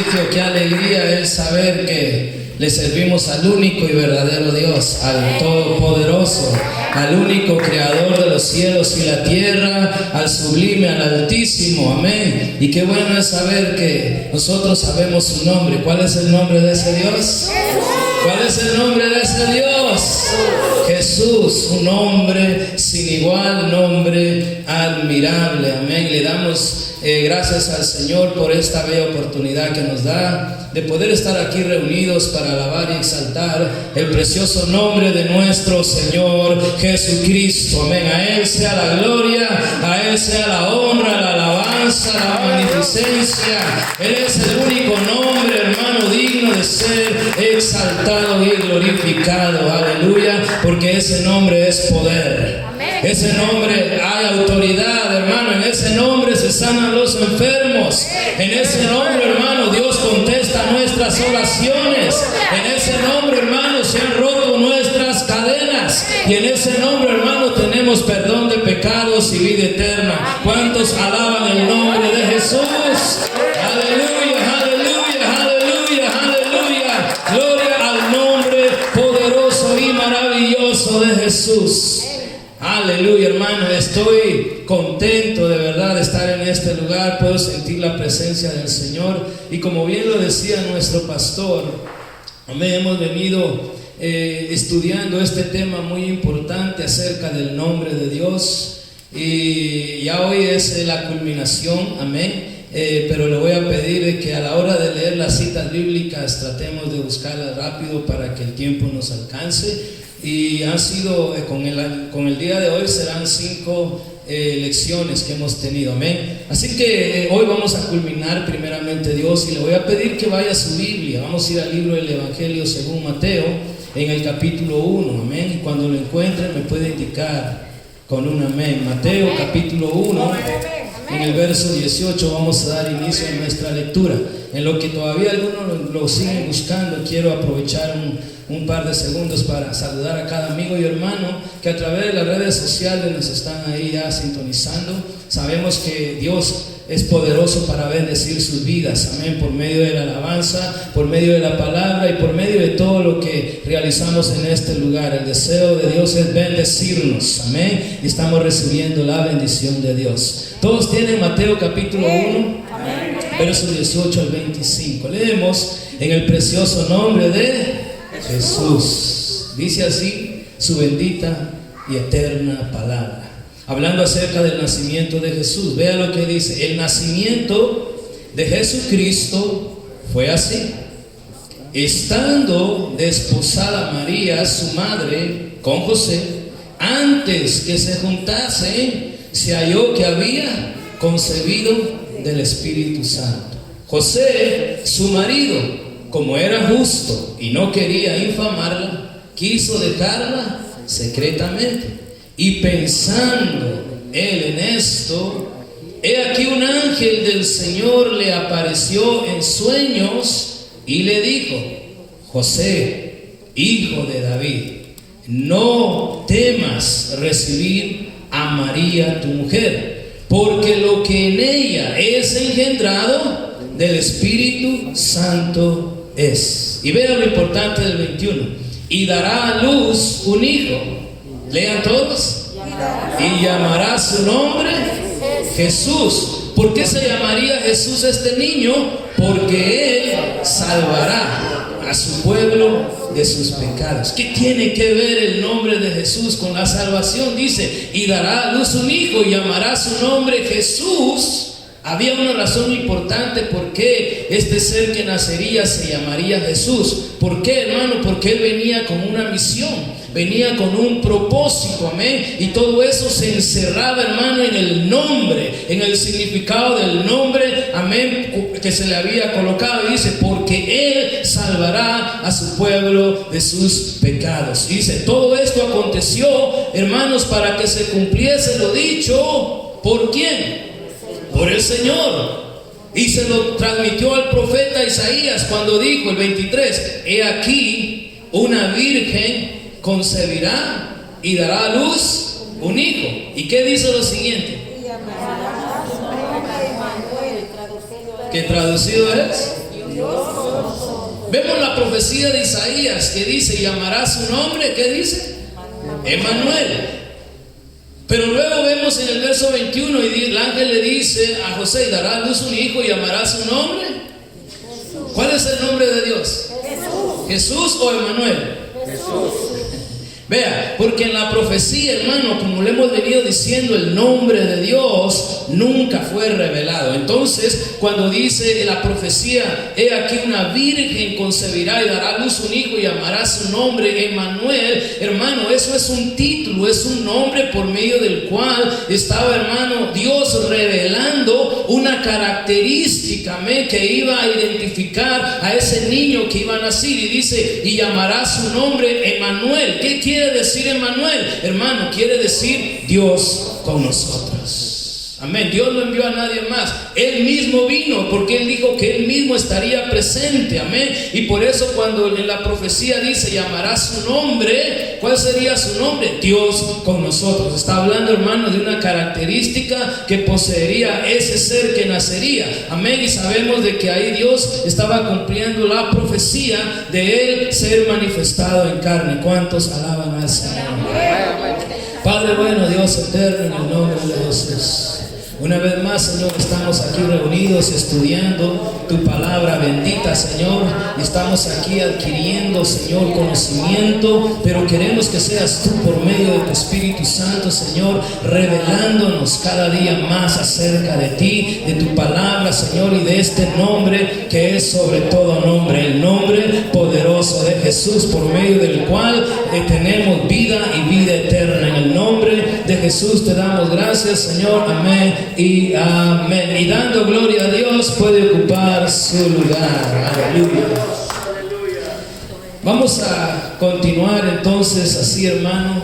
privilegio, qué alegría es saber que le servimos al único y verdadero Dios, al Todopoderoso, al único Creador de los cielos y la tierra, al sublime, al Altísimo, amén. Y qué bueno es saber que nosotros sabemos su nombre. ¿Cuál es el nombre de ese Dios? ¿Cuál es el nombre de ese Dios? Jesús, un nombre sin igual, nombre admirable, amén. Le damos gracias al Señor por esta bella oportunidad que nos da de poder estar aquí reunidos para alabar y exaltar el precioso nombre de nuestro Señor Jesucristo, amén. A Él sea la gloria, a Él sea la honra, la alabanza, la magnificencia. Él es el único nombre, hermano, digno de ser exaltado y glorificado, aleluya, porque ese nombre es poder. Ese nombre hay autoridad, hermano. En ese nombre se sanan los enfermos. En ese nombre, hermano, Dios contesta nuestras oraciones. En ese nombre, hermano, se han roto nuestras cadenas. Y en ese nombre, hermano, tenemos perdón de pecados y vida eterna. ¿Cuántos alaban el nombre de Jesús? Aleluya, aleluya, aleluya, aleluya. Gloria al nombre poderoso y maravilloso de Jesús. Aleluya, hermano, estoy contento de verdad de estar en este lugar. Puedo sentir la presencia del Señor. Y como bien lo decía nuestro pastor, amén, hemos venido estudiando este tema muy importante acerca del nombre de Dios. Y ya hoy es la culminación, amén. Pero le voy a pedir que a la hora de leer las citas bíblicas tratemos de buscarlas rápido para que el tiempo nos alcance. Y han sido, con el día de hoy serán 5 lecciones que hemos tenido, amén. Así que hoy vamos a culminar primeramente Dios, y le voy a pedir que vaya a su Biblia. Vamos a ir al libro del Evangelio según Mateo, en el capítulo 1, amén. Y cuando lo encuentren me puede indicar con un amén. Mateo capítulo 1, en el verso 18 vamos a dar inicio a nuestra lectura. En lo que todavía algunos lo siguen buscando, quiero aprovechar un par de segundos para saludar a cada amigo y hermano que a través de las redes sociales nos están ahí ya sintonizando. Sabemos que Dios es poderoso para bendecir sus vidas, amén, por medio de la alabanza, por medio de la palabra y por medio de todo lo que realizamos en este lugar. El deseo de Dios es bendecirnos, amén, y estamos recibiendo la bendición de Dios. Todos tienen Mateo capítulo 1, verso 18 al 25. Leemos en el precioso nombre de Jesús. Dice así su bendita y eterna palabra, hablando acerca del nacimiento de Jesús. Vea lo que dice: el nacimiento de Jesucristo fue así. Estando desposada María, su madre, con José, antes que se juntasen, se halló que había concebido del Espíritu Santo. José, su marido, como era justo y no quería infamarla, quiso dejarla secretamente. Y pensando él en esto, he aquí un ángel del Señor le apareció en sueños y le dijo: José, hijo de David, no temas recibir a María tu mujer, porque lo que en ella es engendrado del Espíritu Santo es. Y vean lo importante del 21: y dará a luz un hijo. Lean todos. Y llamará su nombre Jesús. ¿Por qué se llamaría Jesús este niño? Porque Él salvará a su pueblo de sus pecados. ¿Qué tiene que ver el nombre de Jesús con la salvación? Dice: y dará a luz un hijo y llamará su nombre Jesús. Había una razón importante por qué este ser que nacería se llamaría Jesús. ¿Por qué, hermano? Porque Él venía con una misión, venía con un propósito, amén. Y todo eso se encerraba, hermano, en el nombre, en el significado del nombre, amén, que se le había colocado. Y dice: porque Él salvará a su pueblo de sus pecados. Y dice: todo esto aconteció, hermanos, para que se cumpliese lo dicho. ¿Por quién? Por el Señor. Y se lo transmitió al profeta Isaías cuando dijo, el 23: he aquí una virgen concebirá y dará a luz un hijo. ¿Y qué dice lo siguiente? ¿Qué traducido es? Vemos la profecía de Isaías que dice, llamará su nombre, ¿qué dice? Emmanuel. Pero luego vemos en el verso 21 y el ángel le dice a José, y dará a luz un hijo y llamará su nombre. ¿Cuál es el nombre de Dios? ¿Jesús o Emmanuel? Vea, porque en la profecía, hermano, como le hemos venido diciendo, el nombre de Dios nunca fue revelado. Entonces, cuando dice la profecía, he aquí una virgen concebirá y dará a luz un hijo y llamará su nombre Emmanuel, hermano, eso es un título, es un nombre por medio del cual estaba, hermano, Dios revelando una característica que iba a identificar a ese niño que iba a nacer. Y dice, y llamará su nombre Emmanuel. ¿Qué quiere decir Emmanuel? Hermano, quiere decir Dios con nosotros. Amén. Dios no envió a nadie más. Él mismo vino, porque Él dijo que Él mismo estaría presente. Amén. Y por eso cuando en la profecía dice, llamará su nombre, ¿cuál sería su nombre? Dios con nosotros. Está hablando, hermano, de una característica que poseería ese ser que nacería. Amén. Y sabemos de que ahí Dios estaba cumpliendo la profecía de Él ser manifestado en carne. ¿Cuántos alaban al Señor? Padre bueno, Dios eterno, en el nombre de Jesús. Una vez más, Señor, estamos aquí reunidos estudiando tu palabra bendita, Señor. Estamos aquí adquiriendo, Señor, conocimiento, pero queremos que seas tú por medio de tu Espíritu Santo, Señor, revelándonos cada día más acerca de ti, de tu palabra, Señor, y de este nombre que es sobre todo nombre, el nombre poderoso de Jesús, por medio del cual tenemos vida y vida eterna. En el nombre de Jesús te damos gracias, Señor. Amén y amén. Y dando gloria a Dios, puede ocupar su lugar. Aleluya. Vamos a continuar entonces así, hermano,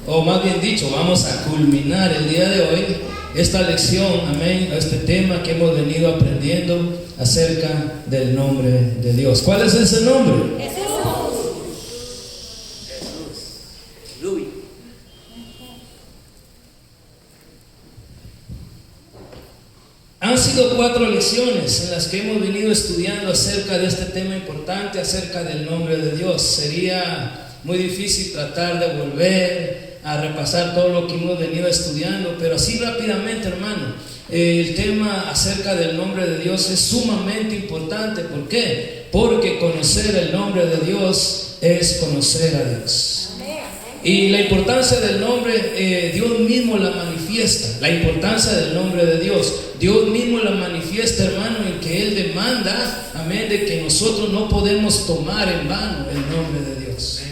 o más bien dicho, vamos a culminar el día de hoy esta lección, amén, este tema que hemos venido aprendiendo acerca del nombre de Dios. ¿Cuál es ese nombre? Jesús. Han sido 4 lecciones en las que hemos venido estudiando acerca de este tema importante, acerca del nombre de Dios. Sería muy difícil tratar de volver a repasar todo lo que hemos venido estudiando, pero así rápidamente, hermano, el tema acerca del nombre de Dios es sumamente importante. ¿Por qué? Porque conocer el nombre de Dios es conocer a Dios. Y la importancia del nombre, Dios mismo la manifiesta. La importancia del nombre de Dios, Dios mismo la manifiesta, hermano, en que Él demanda, amén, de que nosotros no podemos tomar en vano el nombre de Dios.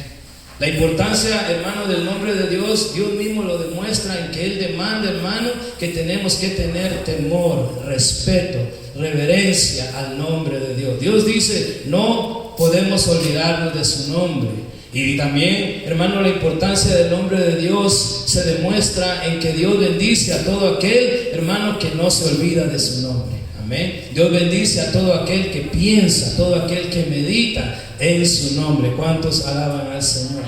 La importancia, hermano, del nombre de Dios, Dios mismo lo demuestra en que Él demanda, hermano, que tenemos que tener temor, respeto, reverencia al nombre de Dios. Dios dice, no podemos olvidarnos de su nombre. Y también, hermano, la importancia del nombre de Dios se demuestra en que Dios bendice a todo aquel, hermano, que no se olvida de su nombre. Amén. Dios bendice a todo aquel que piensa, todo aquel que medita en su nombre. ¿Cuántos alaban al Señor?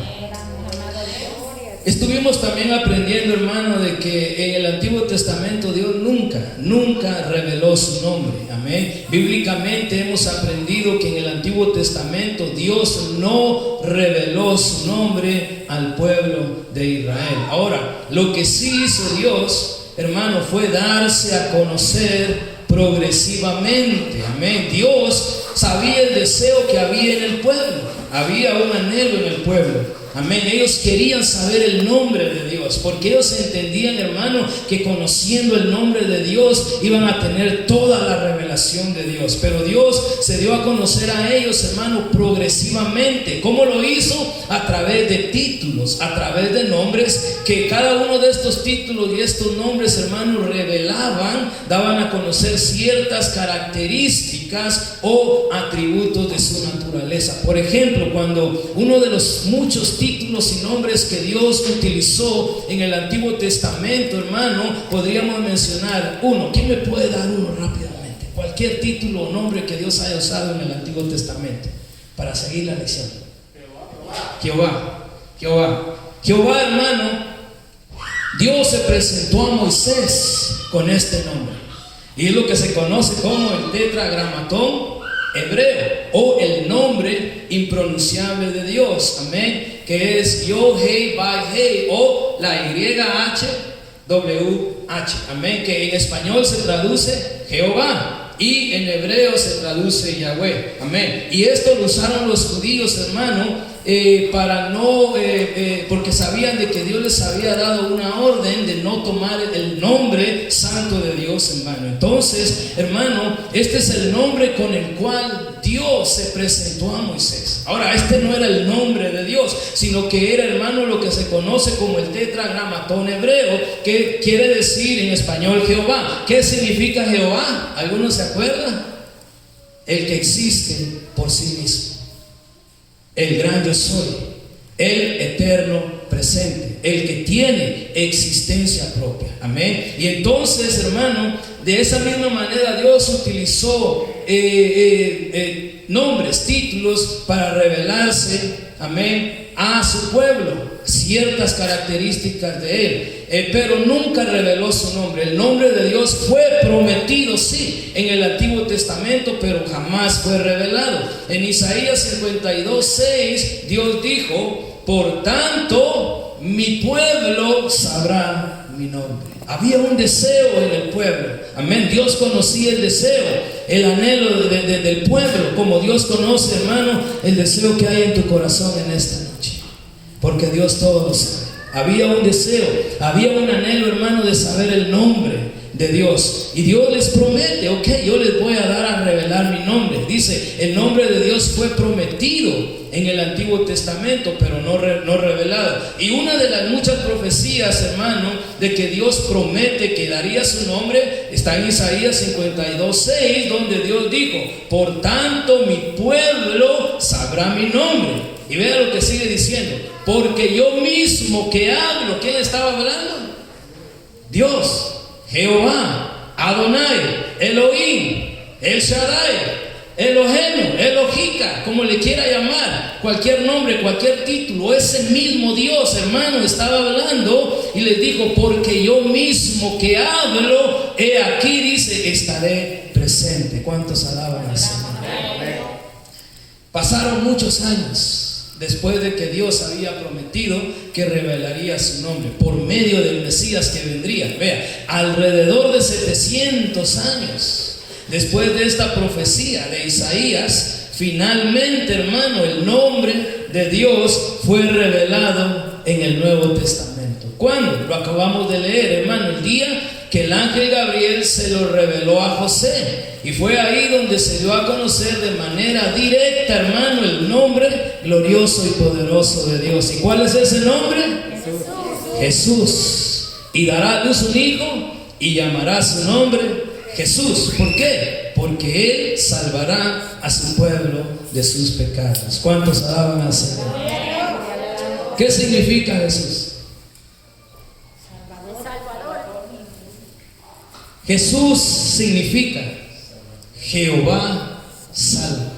Estuvimos también aprendiendo, hermano, de que en el Antiguo Testamento Dios nunca reveló su nombre. Amén. Bíblicamente hemos aprendido que en el Antiguo Testamento Dios no reveló su nombre al pueblo de Israel. Ahora, lo que sí hizo Dios, hermano, fue darse a conocer progresivamente. Amén. Dios sabía el deseo que había en el pueblo. Había un anhelo en el pueblo. Amén. Ellos querían saber el nombre de Dios, porque ellos entendían, hermano, que conociendo el nombre de Dios iban a tener toda la revelación de Dios. Pero Dios se dio a conocer a ellos, hermano, progresivamente. ¿Cómo lo hizo? A través de títulos, a través de nombres, que cada uno de estos títulos y estos nombres, hermano, revelaban, daban a conocer ciertas características o atributos de su naturaleza. Por ejemplo, cuando uno de los muchos títulos y nombres que Dios utilizó en el Antiguo Testamento, hermano, podríamos mencionar uno. ¿Quién me puede dar uno rápidamente? Cualquier título o nombre que Dios haya usado en el Antiguo Testamento para seguir la lección. Jehová, hermano, Dios se presentó a Moisés con este nombre, y es lo que se conoce como el tetragramatón hebreo, o el nombre impronunciable de Dios, amén, que es Yod-Heh-Vav-Heh, o la YHWH, amén, que en español se traduce Jehová y en hebreo se traduce Yahweh, amén. Y esto lo usaron los judíos, hermano, para no, porque sabían de que Dios les había dado una orden de no tomar el nombre santo de Dios en vano. Entonces, hermano, este es el nombre con el cual Dios se presentó a Moisés. Ahora, este no era el nombre de Dios, sino que era, hermano, lo que se conoce como el tetragramatón hebreo, que quiere decir en español Jehová. ¿Qué significa Jehová? ¿Algunos se acuerdan? El que existe por sí mismo, el gran yo soy, el eterno presente, el que tiene existencia propia, amén. Y entonces, hermano, de esa misma manera Dios utilizó nombres, títulos para revelarse, amén, a su pueblo, ciertas características de él, pero nunca reveló su nombre. El nombre de Dios fue prometido, sí, en el Antiguo Testamento, pero jamás fue revelado. En Isaías 52:6 Dios dijo: por tanto mi pueblo sabrá mi nombre. Había un deseo en el pueblo, amén. Dios conocía el deseo, el anhelo del pueblo, como Dios conoce, hermano, el deseo que hay en tu corazón en esta noche, porque Dios todo lo sabe. Había un deseo, había un anhelo, hermano, de saber el nombre de Dios. Y Dios les promete: ok, yo les voy a dar a revelar mi nombre. Dice, el nombre de Dios fue prometido en el Antiguo Testamento, pero no revelado. Y una de las muchas profecías, hermano, de que Dios promete que daría su nombre, está en Isaías 52:6, donde Dios dijo: por tanto mi pueblo sabrá mi nombre. Y vea lo que sigue diciendo: porque yo mismo que hablo. ¿Quién estaba hablando? Dios, Jehová, Adonai, Elohim, El Shaddai, Eloheno, Elohika, como le quiera llamar, cualquier nombre, cualquier título, ese mismo Dios, hermano, estaba hablando y les dijo: porque yo mismo que hablo, he aquí, dice, estaré presente. ¿Cuántos alaban al Señor? Pasaron muchos años después de que Dios había prometido que revelaría su nombre por medio del Mesías que vendría. Vea, alrededor de 700 años después de esta profecía de Isaías, finalmente, hermano, el nombre de Dios fue revelado en el Nuevo Testamento. ¿Cuándo? Lo acabamos de leer, hermano, el día que el ángel Gabriel se lo reveló a José. Y fue ahí donde se dio a conocer de manera directa, hermano, el nombre glorioso y poderoso de Dios. ¿Y cuál es ese nombre? Jesús. Y dará a luz un hijo y llamará su nombre Jesús. ¿Por qué? Porque Él salvará a su pueblo de sus pecados. ¿Cuántos alaban al Señor? ¿Qué significa Jesús? Jesús significa Jehová salva.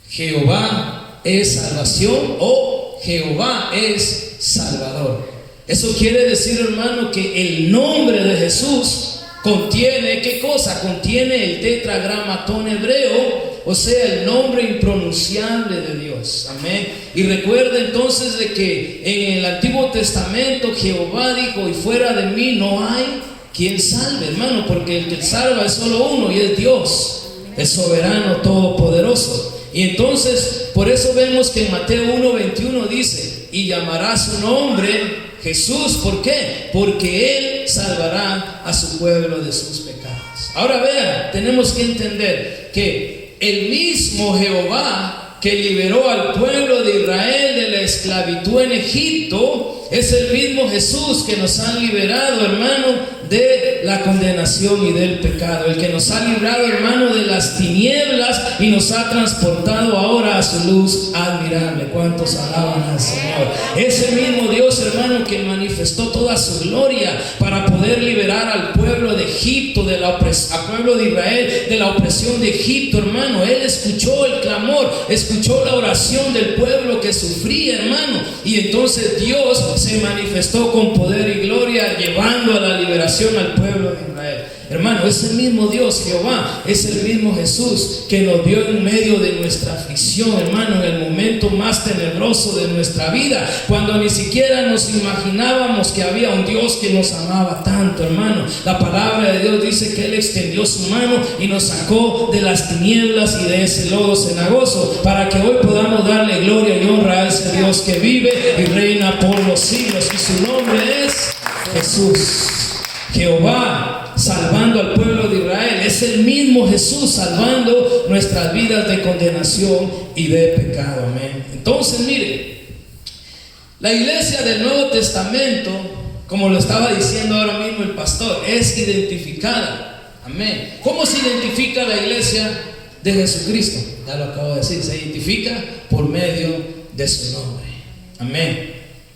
Jehová es salvación, o Jehová es salvador. Eso quiere decir, hermano, que el nombre de Jesús contiene, ¿qué cosa? Contiene el tetragramatón hebreo, o sea, el nombre impronunciable de Dios. Amén. Y recuerda entonces de que en el Antiguo Testamento Jehová dijo: y fuera de mí no hay quien salve, hermano, porque el que salva es solo uno, y es Dios, el soberano todopoderoso. Y entonces, por eso vemos que en Mateo 1:21 dice: y llamará su nombre Jesús. ¿Por qué? Porque Él salvará a su pueblo de sus pecados. Ahora vean, tenemos que entender que el mismo Jehová que liberó al pueblo de Israel de la esclavitud en Egipto es el mismo Jesús que nos ha liberado, hermano, de la condenación y del pecado. El que nos ha librado, hermano, de las tinieblas y nos ha transportado ahora a su luz admirable. ¿Cuántos alaban al Señor? Ese mismo Dios, hermano, que manifestó toda su gloria para poder liberar al pueblo de Egipto, al pueblo de Israel, de la opresión de Egipto, hermano. Él escuchó el clamor, escuchó la oración del pueblo que sufría, hermano, y entonces Dios se manifestó con poder y gloria, llevando a la liberación al pueblo de Israel. Hermano, ese mismo Dios, Jehová, es el mismo Jesús que nos vio en medio de nuestra aflicción, hermano, en el momento más tenebroso de nuestra vida, cuando ni siquiera nos imaginábamos que había un Dios que nos amaba tanto, hermano. La palabra de Dios dice que Él extendió su mano y nos sacó de las tinieblas y de ese lodo cenagoso, para que hoy podamos darle gloria y honra a ese Dios que vive y reina por los siglos, y su nombre es Jesús. Jehová salvando al pueblo de Israel, es el mismo Jesús salvando nuestras vidas de condenación y de pecado. Amén. Entonces, mire, la iglesia del Nuevo Testamento, como lo estaba diciendo ahora mismo el pastor, es identificada. Amén. ¿Cómo se identifica la iglesia de Jesucristo? Ya lo acabo de decir, se identifica por medio de su nombre. Amén.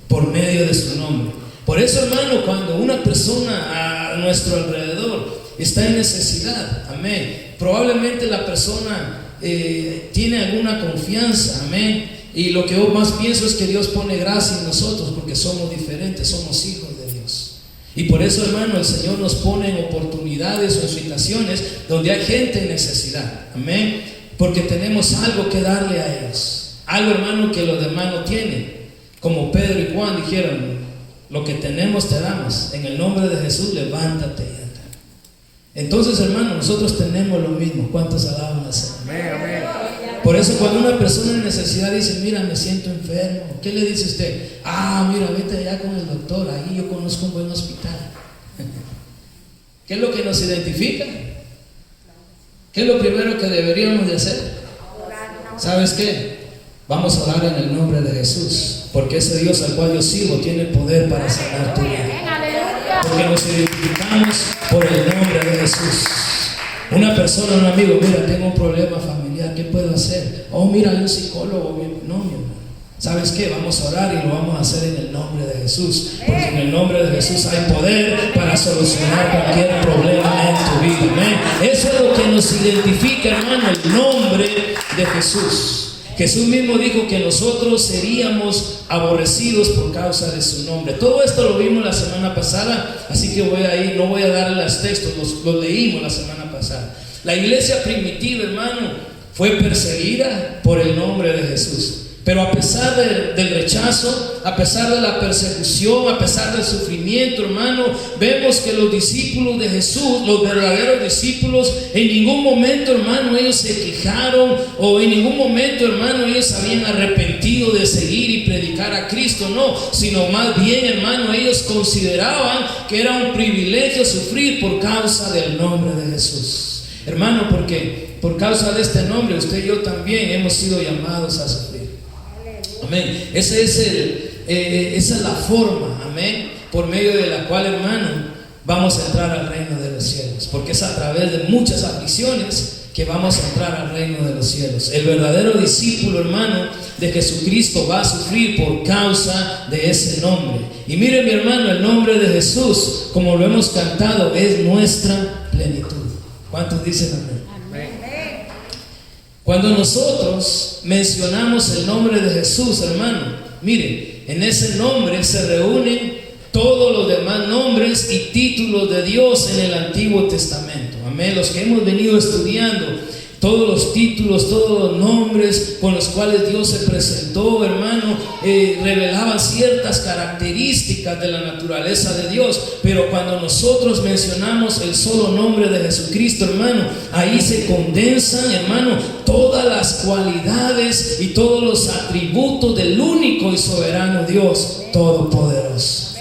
Por medio de su nombre. Por eso, hermano, cuando una persona a nuestro alrededor está en necesidad, amén, probablemente la persona tiene alguna confianza, amén, y lo que yo más pienso es que Dios pone gracia en nosotros porque somos diferentes, somos hijos de Dios. Y por eso, hermano, el Señor nos pone en oportunidades o en situaciones donde hay gente en necesidad, amén, porque tenemos algo que darle a ellos, algo, hermano, que los demás no tienen. Como Pedro y Juan dijeron: lo que tenemos te damos, en el nombre de Jesús levántate y anda. Entonces, hermano, nosotros tenemos lo mismo. ¿Cuántos alaban al Señor? Amén. Por eso cuando una persona en necesidad dice: mira, me siento enfermo, ¿qué le dice usted? Mira, vete allá con el doctor, ahí yo conozco un buen hospital. ¿Qué es lo que nos identifica? ¿Qué es lo primero que deberíamos de hacer? ¿Sabes qué? Vamos a orar en el nombre de Jesús, porque ese Dios al cual yo sirvo tiene poder para sanar tu vida. Porque nos identificamos por el nombre de Jesús. Una persona, un amigo: mira, tengo un problema familiar, ¿qué puedo hacer? Mira, hay un psicólogo. No, mi hermano, ¿sabes qué? Vamos a orar y lo vamos a hacer en el nombre de Jesús, porque en el nombre de Jesús hay poder para solucionar cualquier problema en tu vida. ¿Amén? Eso es lo que nos identifica, hermano, el nombre de Jesús. Jesús mismo dijo que nosotros seríamos aborrecidos por causa de su nombre. Todo esto lo vimos la semana pasada, así que no voy a darle los textos, los leímos la semana pasada. La iglesia primitiva, hermano, fue perseguida por el nombre de Jesús. Pero a pesar del rechazo, a pesar de la persecución, a pesar del sufrimiento, hermano, vemos que los discípulos de Jesús, los verdaderos discípulos, en ningún momento, hermano, ellos se quejaron, o en ningún momento, hermano, ellos se habían arrepentido de seguir y predicar a Cristo, no, sino más bien, hermano, ellos consideraban que era un privilegio sufrir por causa del nombre de Jesús. Hermano, porque por causa de este nombre, usted y yo también hemos sido llamados a sufrir. Amén. Esa es la forma, amén, por medio de la cual, hermano, vamos a entrar al reino de los cielos, porque es a través de muchas aflicciones que vamos a entrar al reino de los cielos. El verdadero discípulo, hermano, de Jesucristo va a sufrir por causa de ese nombre. Y mire, mi hermano, el nombre de Jesús, como lo hemos cantado, es nuestra plenitud. ¿Cuántos dicen amén? Cuando nosotros mencionamos el nombre de Jesús, hermano, mire, en ese nombre se reúnen todos los demás nombres y títulos de Dios en el Antiguo Testamento. Amén. Los que hemos venido estudiando, todos los títulos, todos los nombres con los cuales Dios se presentó, hermano, revelaban ciertas características de la naturaleza de Dios. Pero cuando nosotros mencionamos el solo nombre de Jesucristo, hermano, ahí se condensan, hermano, todas las cualidades y todos los atributos del único y soberano Dios todopoderoso.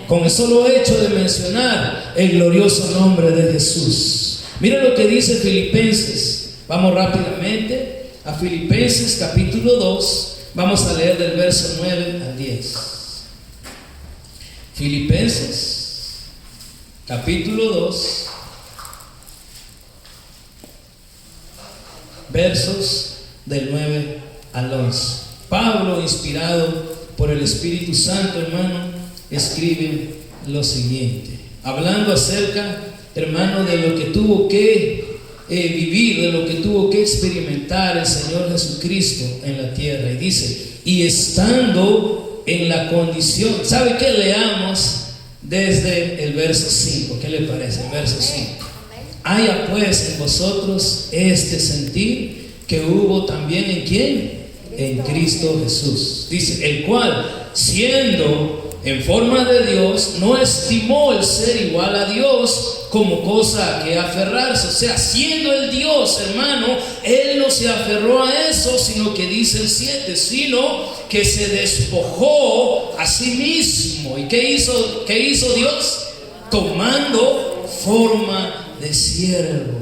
Con el solo hecho de mencionar el glorioso nombre de Jesús. Mira lo que dice Filipenses. Vamos rápidamente a Filipenses capítulo 2. Vamos a leer del verso 9 al 10. Filipenses capítulo 2, versos del 9 al 11. Pablo, inspirado por el Espíritu Santo, hermano, escribe lo siguiente, hablando acerca, hermano, de lo que tuvo que vivir, de lo que tuvo que experimentar el Señor Jesucristo en la tierra. Y dice: y estando en la condición, ¿sabe qué? Leamos desde el verso 5. ¿Qué le parece? El verso 5. haya pues en vosotros este sentir que hubo también en ¿quién? En Cristo Jesús. Dice, el cual, siendo en forma de Dios, no estimó el ser igual a Dios como cosa a que aferrarse. O sea, siendo el Dios, hermano, Él no se aferró a eso, sino que dice el 7, sino que se despojó a sí mismo. ¿Y qué hizo Dios? Tomando forma de siervo.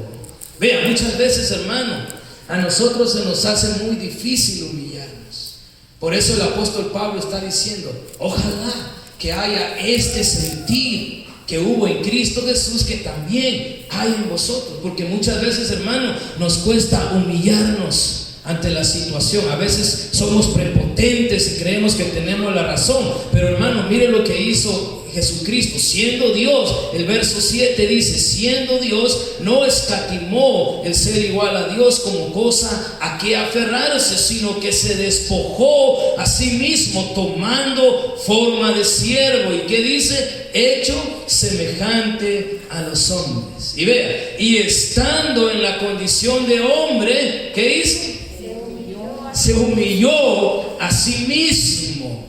Vea, muchas veces, hermano, a nosotros se nos hace muy difícil humillarnos. Por eso el apóstol Pablo está diciendo, ojalá que haya este sentir que hubo en Cristo Jesús, que también hay en vosotros. Porque muchas veces, hermano, nos cuesta humillarnos ante la situación. A veces somos prepotentes y creemos que tenemos la razón. Pero, hermano, mire lo que hizo Jesucristo, siendo Dios. El verso 7 dice, siendo Dios, no escatimó el ser igual a Dios como cosa a que aferrarse, sino que se despojó a sí mismo, tomando forma de siervo. ¿Y qué dice? Hecho semejante a los hombres. Y vea, y estando en la condición de hombre, ¿qué hizo? Se humilló a sí mismo,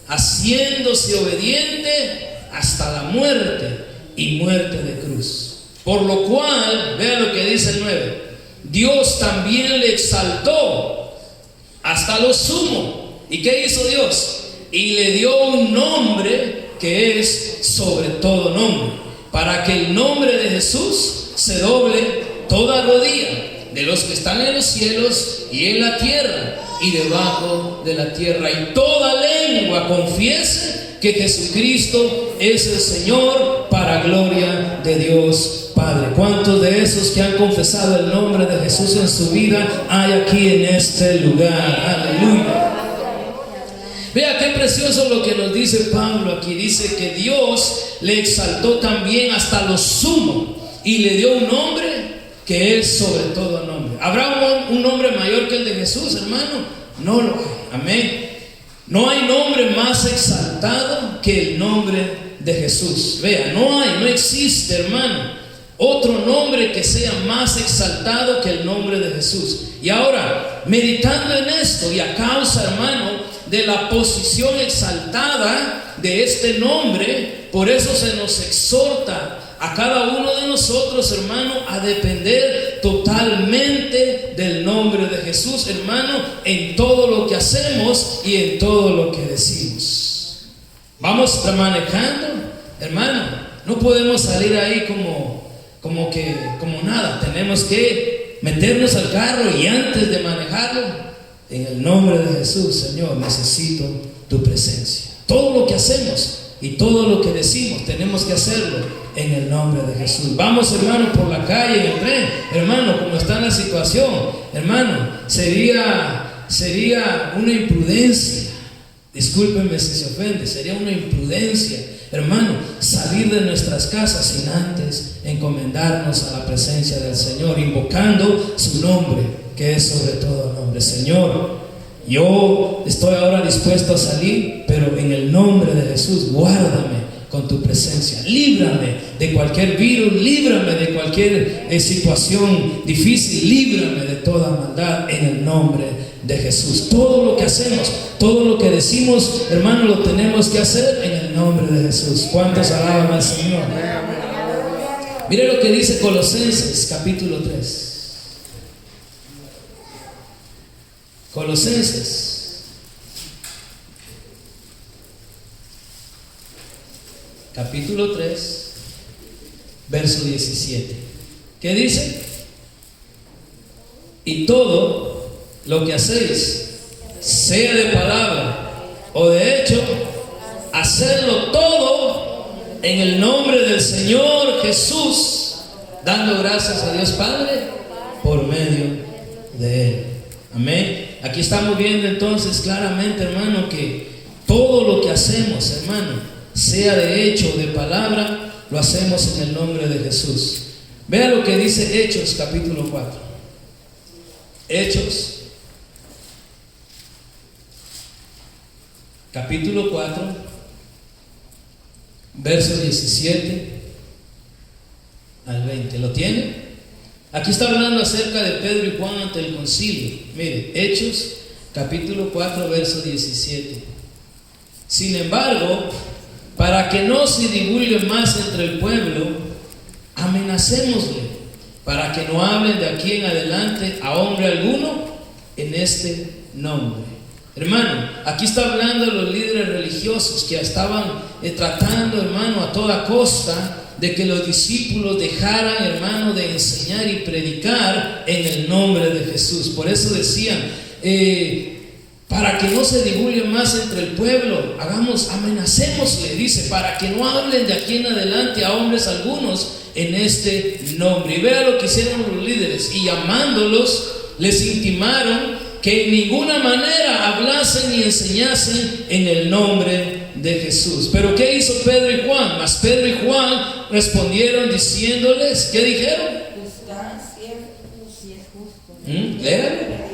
haciéndose obediente hasta la muerte, y muerte de cruz. Por lo cual, vea lo que dice el 9, Dios también le exaltó hasta lo sumo. ¿Y qué hizo Dios? Y le dio un nombre que es sobre todo nombre, para que el nombre de Jesús se doble toda rodilla de los que están en los cielos y en la tierra y debajo de la tierra, y toda lengua confiese que Jesucristo es el Señor, para gloria de Dios Padre. ¿Cuántos de esos que han confesado el nombre de Jesús en su vida hay aquí en este lugar? Aleluya. Vea qué precioso lo que nos dice Pablo aquí. Dice que Dios le exaltó también hasta lo sumo y le dio un nombre que es sobre todo nombre. ¿Habrá un nombre mayor que el de Jesús, hermano? No lo hay. Amén. No hay nombre más exaltado que el nombre de Jesús. Vea, no existe, hermano, otro nombre que sea más exaltado que el nombre de Jesús. Y ahora, meditando en esto, y a causa, hermano, de la posición exaltada de este nombre, por eso se nos exhorta a cada uno de nosotros, hermano, a depender totalmente del nombre de Jesús, hermano, en todo lo que hacemos y en todo lo que decimos. Vamos manejando, hermano, no podemos salir ahí como nada. Tenemos que meternos al carro y antes de manejarlo, en el nombre de Jesús, Señor, necesito tu presencia. Todo lo que hacemos y todo lo que decimos tenemos que hacerlo en el nombre de Jesús. Vamos, hermano, por la calle, en el tren, hermano, como está la situación, hermano, sería una imprudencia. Discúlpenme si se ofende, sería una imprudencia, hermano, salir de nuestras casas sin antes encomendarnos a la presencia del Señor, invocando su nombre, que es sobre todo nombre. Señor, yo estoy ahora dispuesto a salir, pero en el nombre de Jesús, guárdame con tu presencia, líbrame de cualquier virus, líbrame de cualquier situación difícil, líbrame de toda maldad en el nombre de Jesús. Todo lo que hacemos, todo lo que decimos, hermano, lo tenemos que hacer en el nombre de Jesús. ¿Cuántos alaban al Señor? Mire lo que dice Colosenses capítulo 3. Colosenses capítulo 3, verso 17. ¿Qué dice? Y todo lo que hacéis, sea de palabra o de hecho, hacerlo todo en el nombre del Señor Jesús, dando gracias a Dios Padre por medio de Él. Amén. Aquí estamos viendo entonces claramente, hermano, que todo lo que hacemos, hermano, sea de hecho o de palabra, lo hacemos en el nombre de Jesús. Vea lo que dice Hechos capítulo 4. Hechos capítulo 4, verso 17 al 20. ¿Lo tiene? Aquí está hablando acerca de Pedro y Juan ante el concilio. Mire, Hechos capítulo 4 verso 17. Sin embargo, para que no se divulgue más entre el pueblo, amenacémosle, para que no hablen de aquí en adelante a hombre alguno en este nombre. Hermano, aquí está hablando de los líderes religiosos que estaban tratando, hermano, a toda costa de que los discípulos dejaran, hermano, de enseñar y predicar en el nombre de Jesús. Por eso decían, para que no se divulgue más entre el pueblo, amenacémosle, dice, para que no hablen de aquí en adelante a hombres algunos en este nombre. Y vea lo que hicieron los líderes, y llamándolos, les intimaron que en ninguna manera hablasen ni enseñasen en el nombre de Jesús. Pero ¿qué hizo Pedro y Juan? Mas Pedro y Juan respondieron diciéndoles, ¿qué dijeron? Juzgad siempre si es justo. Léanlo.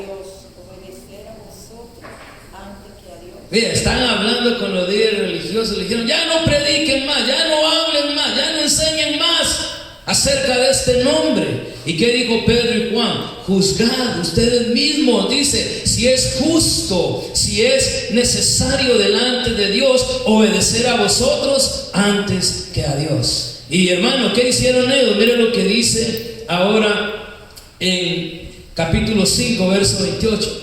Mira, están hablando con los líderes religiosos, le dijeron, ya no prediquen más, ya no hablen más, ya no enseñen más acerca de este nombre. ¿Y qué dijo Pedro y Juan? Juzgad ustedes mismos, dice, si es justo, si es necesario delante de Dios obedecer a vosotros antes que a Dios. Y hermano, ¿qué hicieron ellos? Miren lo que dice ahora en capítulo 5, verso 28.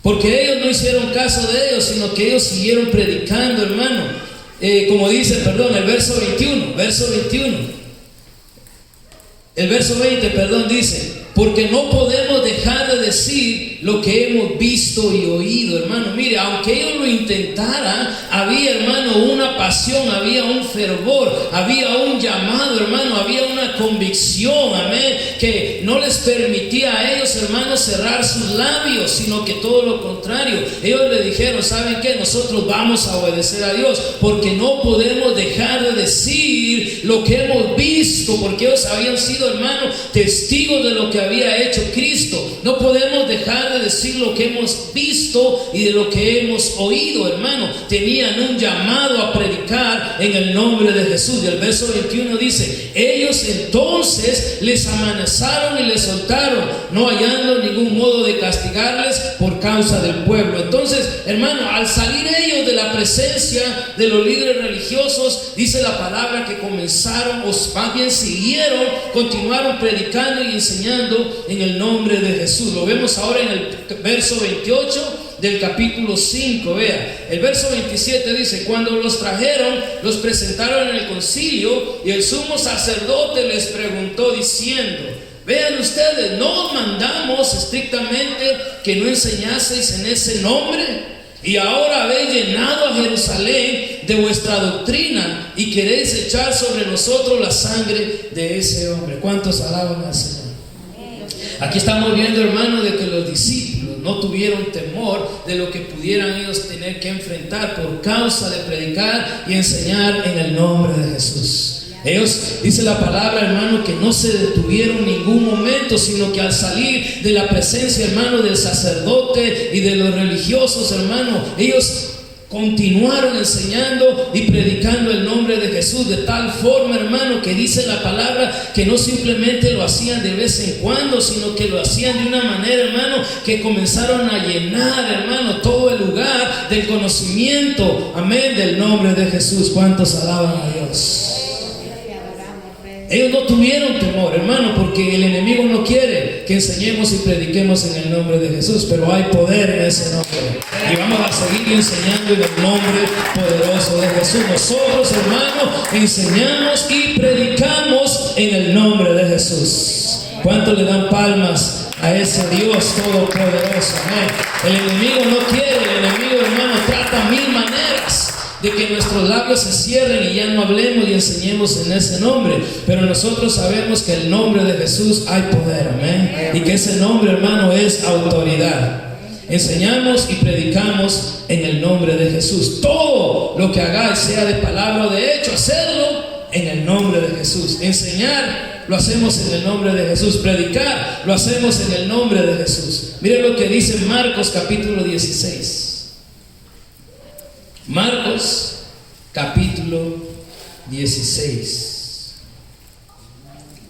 Porque ellos no hicieron caso de ellos, sino que ellos siguieron predicando, hermano. Como dice, el verso 21. El verso 20, dice, porque no podemos dejar de decir lo que hemos visto y oído, hermano. Mire, aunque ellos lo intentaran, había, hermano, una pasión, había un fervor, había un llamado, hermano, había una convicción, amén, que no les permitía a ellos, hermano, cerrar sus labios, sino que todo lo contrario. Ellos le dijeron, ¿saben qué? Nosotros vamos a obedecer a Dios, porque no podemos dejar de decir lo que hemos visto, porque ellos habían sido, hermano, testigos de lo que había hecho Cristo. No podemos dejar de decir lo que hemos visto y de lo que hemos oído, hermano. Tenían un llamado a predicar en el nombre de Jesús. Y el verso 21 dice, ellos entonces les amenazaron y les soltaron, no hallando ningún modo de castigarles por causa del pueblo. Entonces, hermano, al salir ellos de la presencia de los líderes religiosos, dice la palabra que comenzaron, o más bien siguieron, continuaron predicando y enseñando en el nombre de Jesús. Lo vemos ahora en el verso 28 del capítulo 5. Vea, el verso 27 dice, cuando los trajeron, los presentaron en el concilio, y el sumo sacerdote les preguntó diciendo, vean ustedes, ¿no os mandamos estrictamente que no enseñaseis en ese nombre? Y ahora habéis llenado a Jerusalén de vuestra doctrina y queréis echar sobre nosotros la sangre de ese hombre. ¿Cuántos alaban al Señor? Aquí estamos viendo, hermano, de que los discípulos no tuvieron temor de lo que pudieran ellos tener que enfrentar por causa de predicar y enseñar en el nombre de Jesús. Ellos, dice la palabra, hermano, que no se detuvieron en ningún momento, sino que al salir de la presencia, hermano, del sacerdote y de los religiosos, hermano, ellos continuaron enseñando y predicando el nombre de Jesús de tal forma, hermano, que dice la palabra que no simplemente lo hacían de vez en cuando, sino que lo hacían de una manera, hermano, que comenzaron a llenar, hermano, todo el lugar del conocimiento, amén, del nombre de Jesús. ¿Cuántos alaban a Dios? Ellos no tuvieron temor, hermano, porque el enemigo no quiere que enseñemos y prediquemos en el nombre de Jesús, pero hay poder en ese nombre. Y vamos a seguir enseñando en el nombre poderoso de Jesús. Nosotros, hermano, enseñamos y predicamos en el nombre de Jesús. ¿Cuántos le dan palmas a ese Dios todopoderoso? Amén. El enemigo no quiere, el enemigo, hermano, trata mil maneras de que nuestros labios se cierren y ya no hablemos y enseñemos en ese nombre. Pero nosotros sabemos que el nombre de Jesús hay poder, amén. Y que ese nombre, hermano, es autoridad. Enseñamos y predicamos en el nombre de Jesús. Todo lo que hagáis, sea de palabra o de hecho, hacerlo en el nombre de Jesús. Enseñar, lo hacemos en el nombre de Jesús. Predicar, lo hacemos en el nombre de Jesús. Miren lo que dice Marcos capítulo 16. Marcos capítulo 16,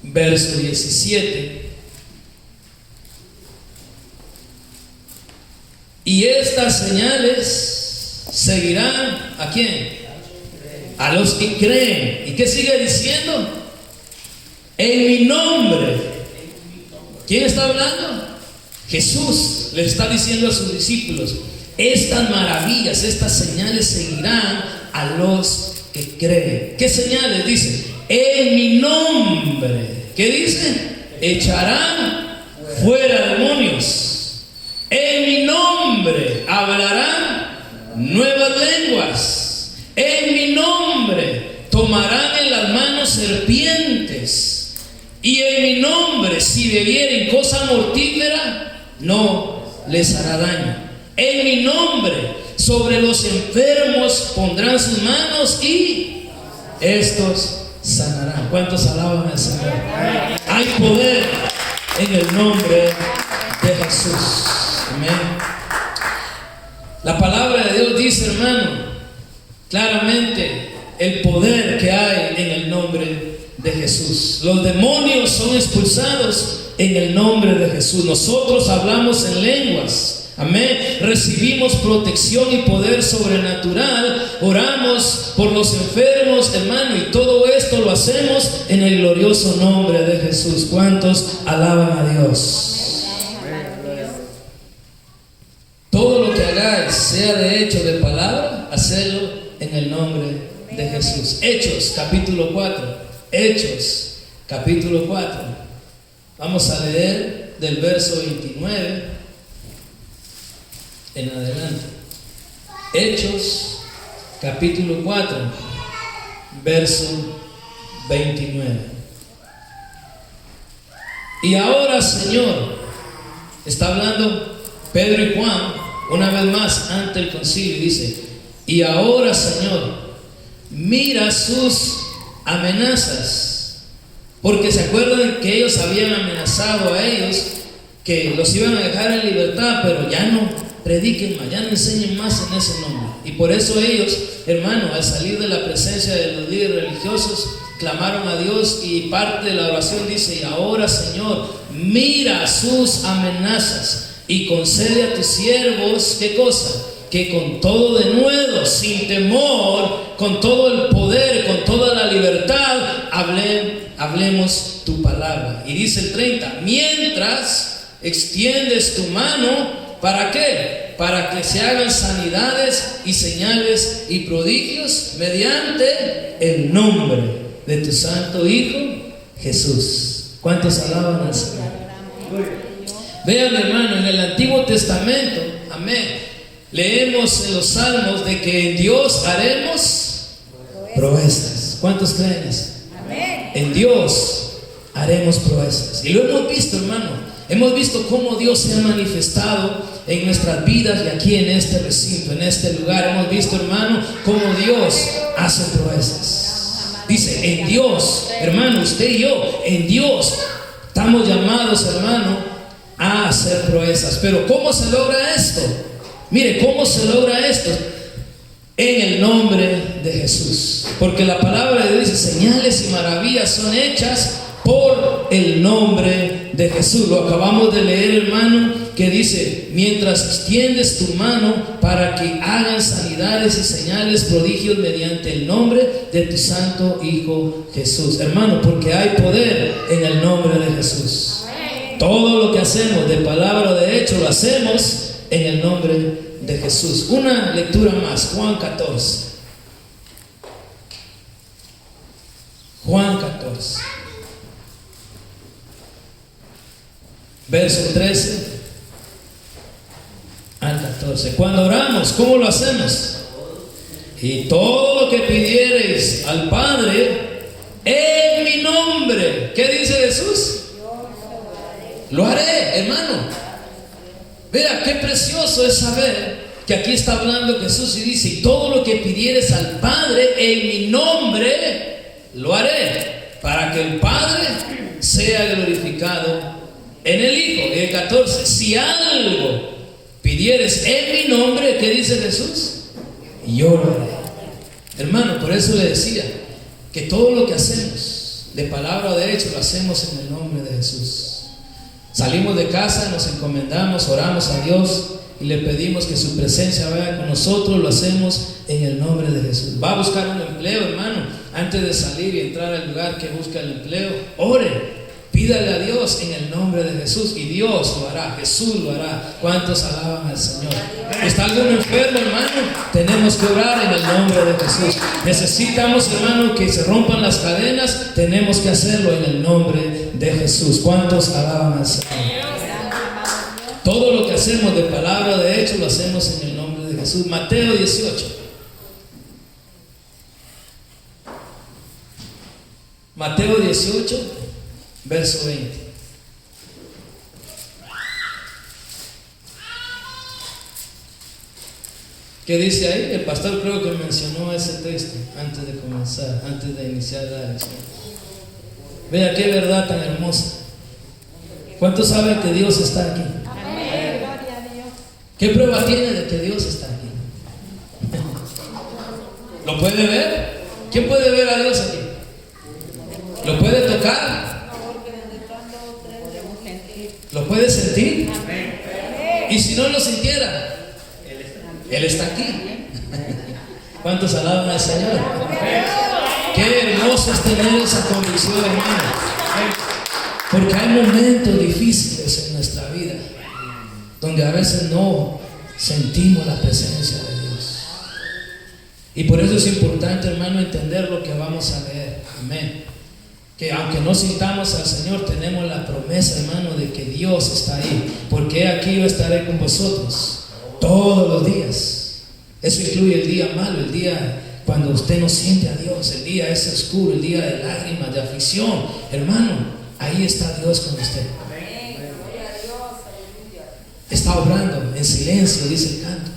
verso 17. Y estas señales seguirán ¿a quién? A los que creen. ¿Y qué sigue diciendo? En mi nombre. ¿Quién está hablando? Jesús le está diciendo a sus discípulos: estas maravillas, estas señales seguirán a los que creen. ¿Qué señales? Dice: en mi nombre. ¿Qué dice? Echarán fuera demonios. En mi nombre hablarán nuevas lenguas. En mi nombre tomarán en las manos serpientes. Y en mi nombre, si bebieren cosa mortífera, no les hará daño. En mi nombre, sobre los enfermos pondrán sus manos y estos sanarán. ¿Cuántos alaban al Señor? Hay poder en el nombre de Jesús. Amén. La palabra de Dios dice, hermano, claramente el poder que hay en el nombre de Jesús. Los demonios son expulsados en el nombre de Jesús. Nosotros hablamos en lenguas. Amén. Recibimos protección y poder sobrenatural. Oramos por los enfermos, hermano, y todo esto lo hacemos en el glorioso nombre de Jesús. ¿Cuántos alaban a Dios? Todo lo que hagáis, sea de hecho de palabra, hacedlo en el nombre de Jesús. Hechos capítulo 4. Hechos capítulo 4. Vamos a leer del verso 29 en adelante. Hechos capítulo 4, verso 29. Y ahora, Señor, está hablando Pedro y Juan una vez más ante el concilio, y dice: y ahora, Señor, mira sus amenazas, porque se acuerdan que ellos habían amenazado a ellos que los iban a dejar en libertad, pero ya no prediquen más, ya no enseñen más en ese nombre. Y por eso ellos, hermano, al salir de la presencia de los líderes religiosos, clamaron a Dios, y parte de la oración dice: y ahora, Señor, mira sus amenazas y concede a tus siervos, ¿qué cosa? Que con todo denuedo, sin temor, con todo el poder, con toda la libertad, hablemos tu palabra. Y dice el 30: mientras extiendes tu mano, ¿para qué? Para que se hagan sanidades y señales y prodigios mediante el nombre de tu santo Hijo Jesús. ¿Cuántos alaban al Señor? Vean, hermano, en el Antiguo Testamento, amén, leemos en los Salmos de que en Dios haremos proezas. ¿Cuántos creen eso? Amén. En Dios haremos proezas. Y lo hemos visto, hermano. Hemos visto cómo Dios se ha manifestado en nuestras vidas y aquí en este recinto, en este lugar. Hemos visto, hermano, cómo Dios hace proezas. Dice: en Dios, hermano, usted y yo, en Dios estamos llamados, hermano, a hacer proezas. Pero ¿cómo se logra esto? Mire, ¿cómo se logra esto? En el nombre de Jesús. Porque la palabra de Dios dice: señales y maravillas son hechas por el nombre de Jesús. Lo acabamos de leer, hermano, que dice: mientras extiendes tu mano para que hagan sanidades y señales, prodigios mediante el nombre de tu santo Hijo Jesús. Hermano, porque hay poder en el nombre de Jesús. Todo lo que hacemos de palabra o de hecho lo hacemos en el nombre de Jesús. Una lectura más, Juan 14. Juan 14. Verso 13 al 14. Cuando oramos, ¿cómo lo hacemos? Y todo lo que pidiereis al Padre en mi nombre, ¿qué dice Jesús? Lo haré, hermano. Vea qué precioso es saber que aquí está hablando Jesús y dice: y todo lo que pidieres al Padre en mi nombre, lo haré, para que el Padre sea glorificado en el Hijo. Y el 14: si algo pidieres en mi nombre, ¿qué dice Jesús? Yo lo haré. Hermano, por eso le decía, que todo lo que hacemos, de palabra o de hecho, lo hacemos en el nombre de Jesús. Salimos de casa, nos encomendamos, oramos a Dios y le pedimos que su presencia vaya con nosotros. Lo hacemos en el nombre de Jesús. Va a buscar un empleo, hermano. Antes de salir y entrar al lugar que busca el empleo, ore, pídale a Dios en el nombre de Jesús y Dios lo hará, Jesús lo hará. ¿Cuántos alaban al Señor? ¿Está algún enfermo, hermano? Tenemos que orar en el nombre de Jesús. Necesitamos, hermano, que se rompan las cadenas. Tenemos que hacerlo en el nombre de Jesús. ¿Cuántos alaban al Señor? Todo lo que hacemos de palabra, de hecho, lo hacemos en el nombre de Jesús. Mateo 18. Mateo 18, verso 20. ¿Qué dice ahí? El pastor creo que mencionó ese texto antes de comenzar, antes de iniciar la lección. Vea qué verdad tan hermosa. ¿Cuántos saben que Dios está aquí? Amén. Gloria a Dios. ¿Qué prueba tiene de que Dios está aquí? ¿Lo puede ver? ¿Quién puede ver a Dios aquí? ¿Lo puede tocar? ¿Lo puede sentir? ¿Y si no lo sintiera? Él está aquí. ¿Cuántos alaban al Señor? Qué hermoso es tener esa convicción, hermano. Porque hay momentos difíciles en nuestra vida donde a veces no sentimos la presencia de Dios. Y por eso es importante, hermano, entender lo que vamos a leer. Amén. Que aunque no sintamos al Señor, tenemos la promesa, hermano, de que Dios está ahí. Porque aquí yo estaré con vosotros todos los días. Eso incluye el día malo, el día cuando usted no siente a Dios, el día ese oscuro, el día de lágrimas, de aflicción. Hermano, ahí está Dios con usted. Está obrando en silencio, dice el canto.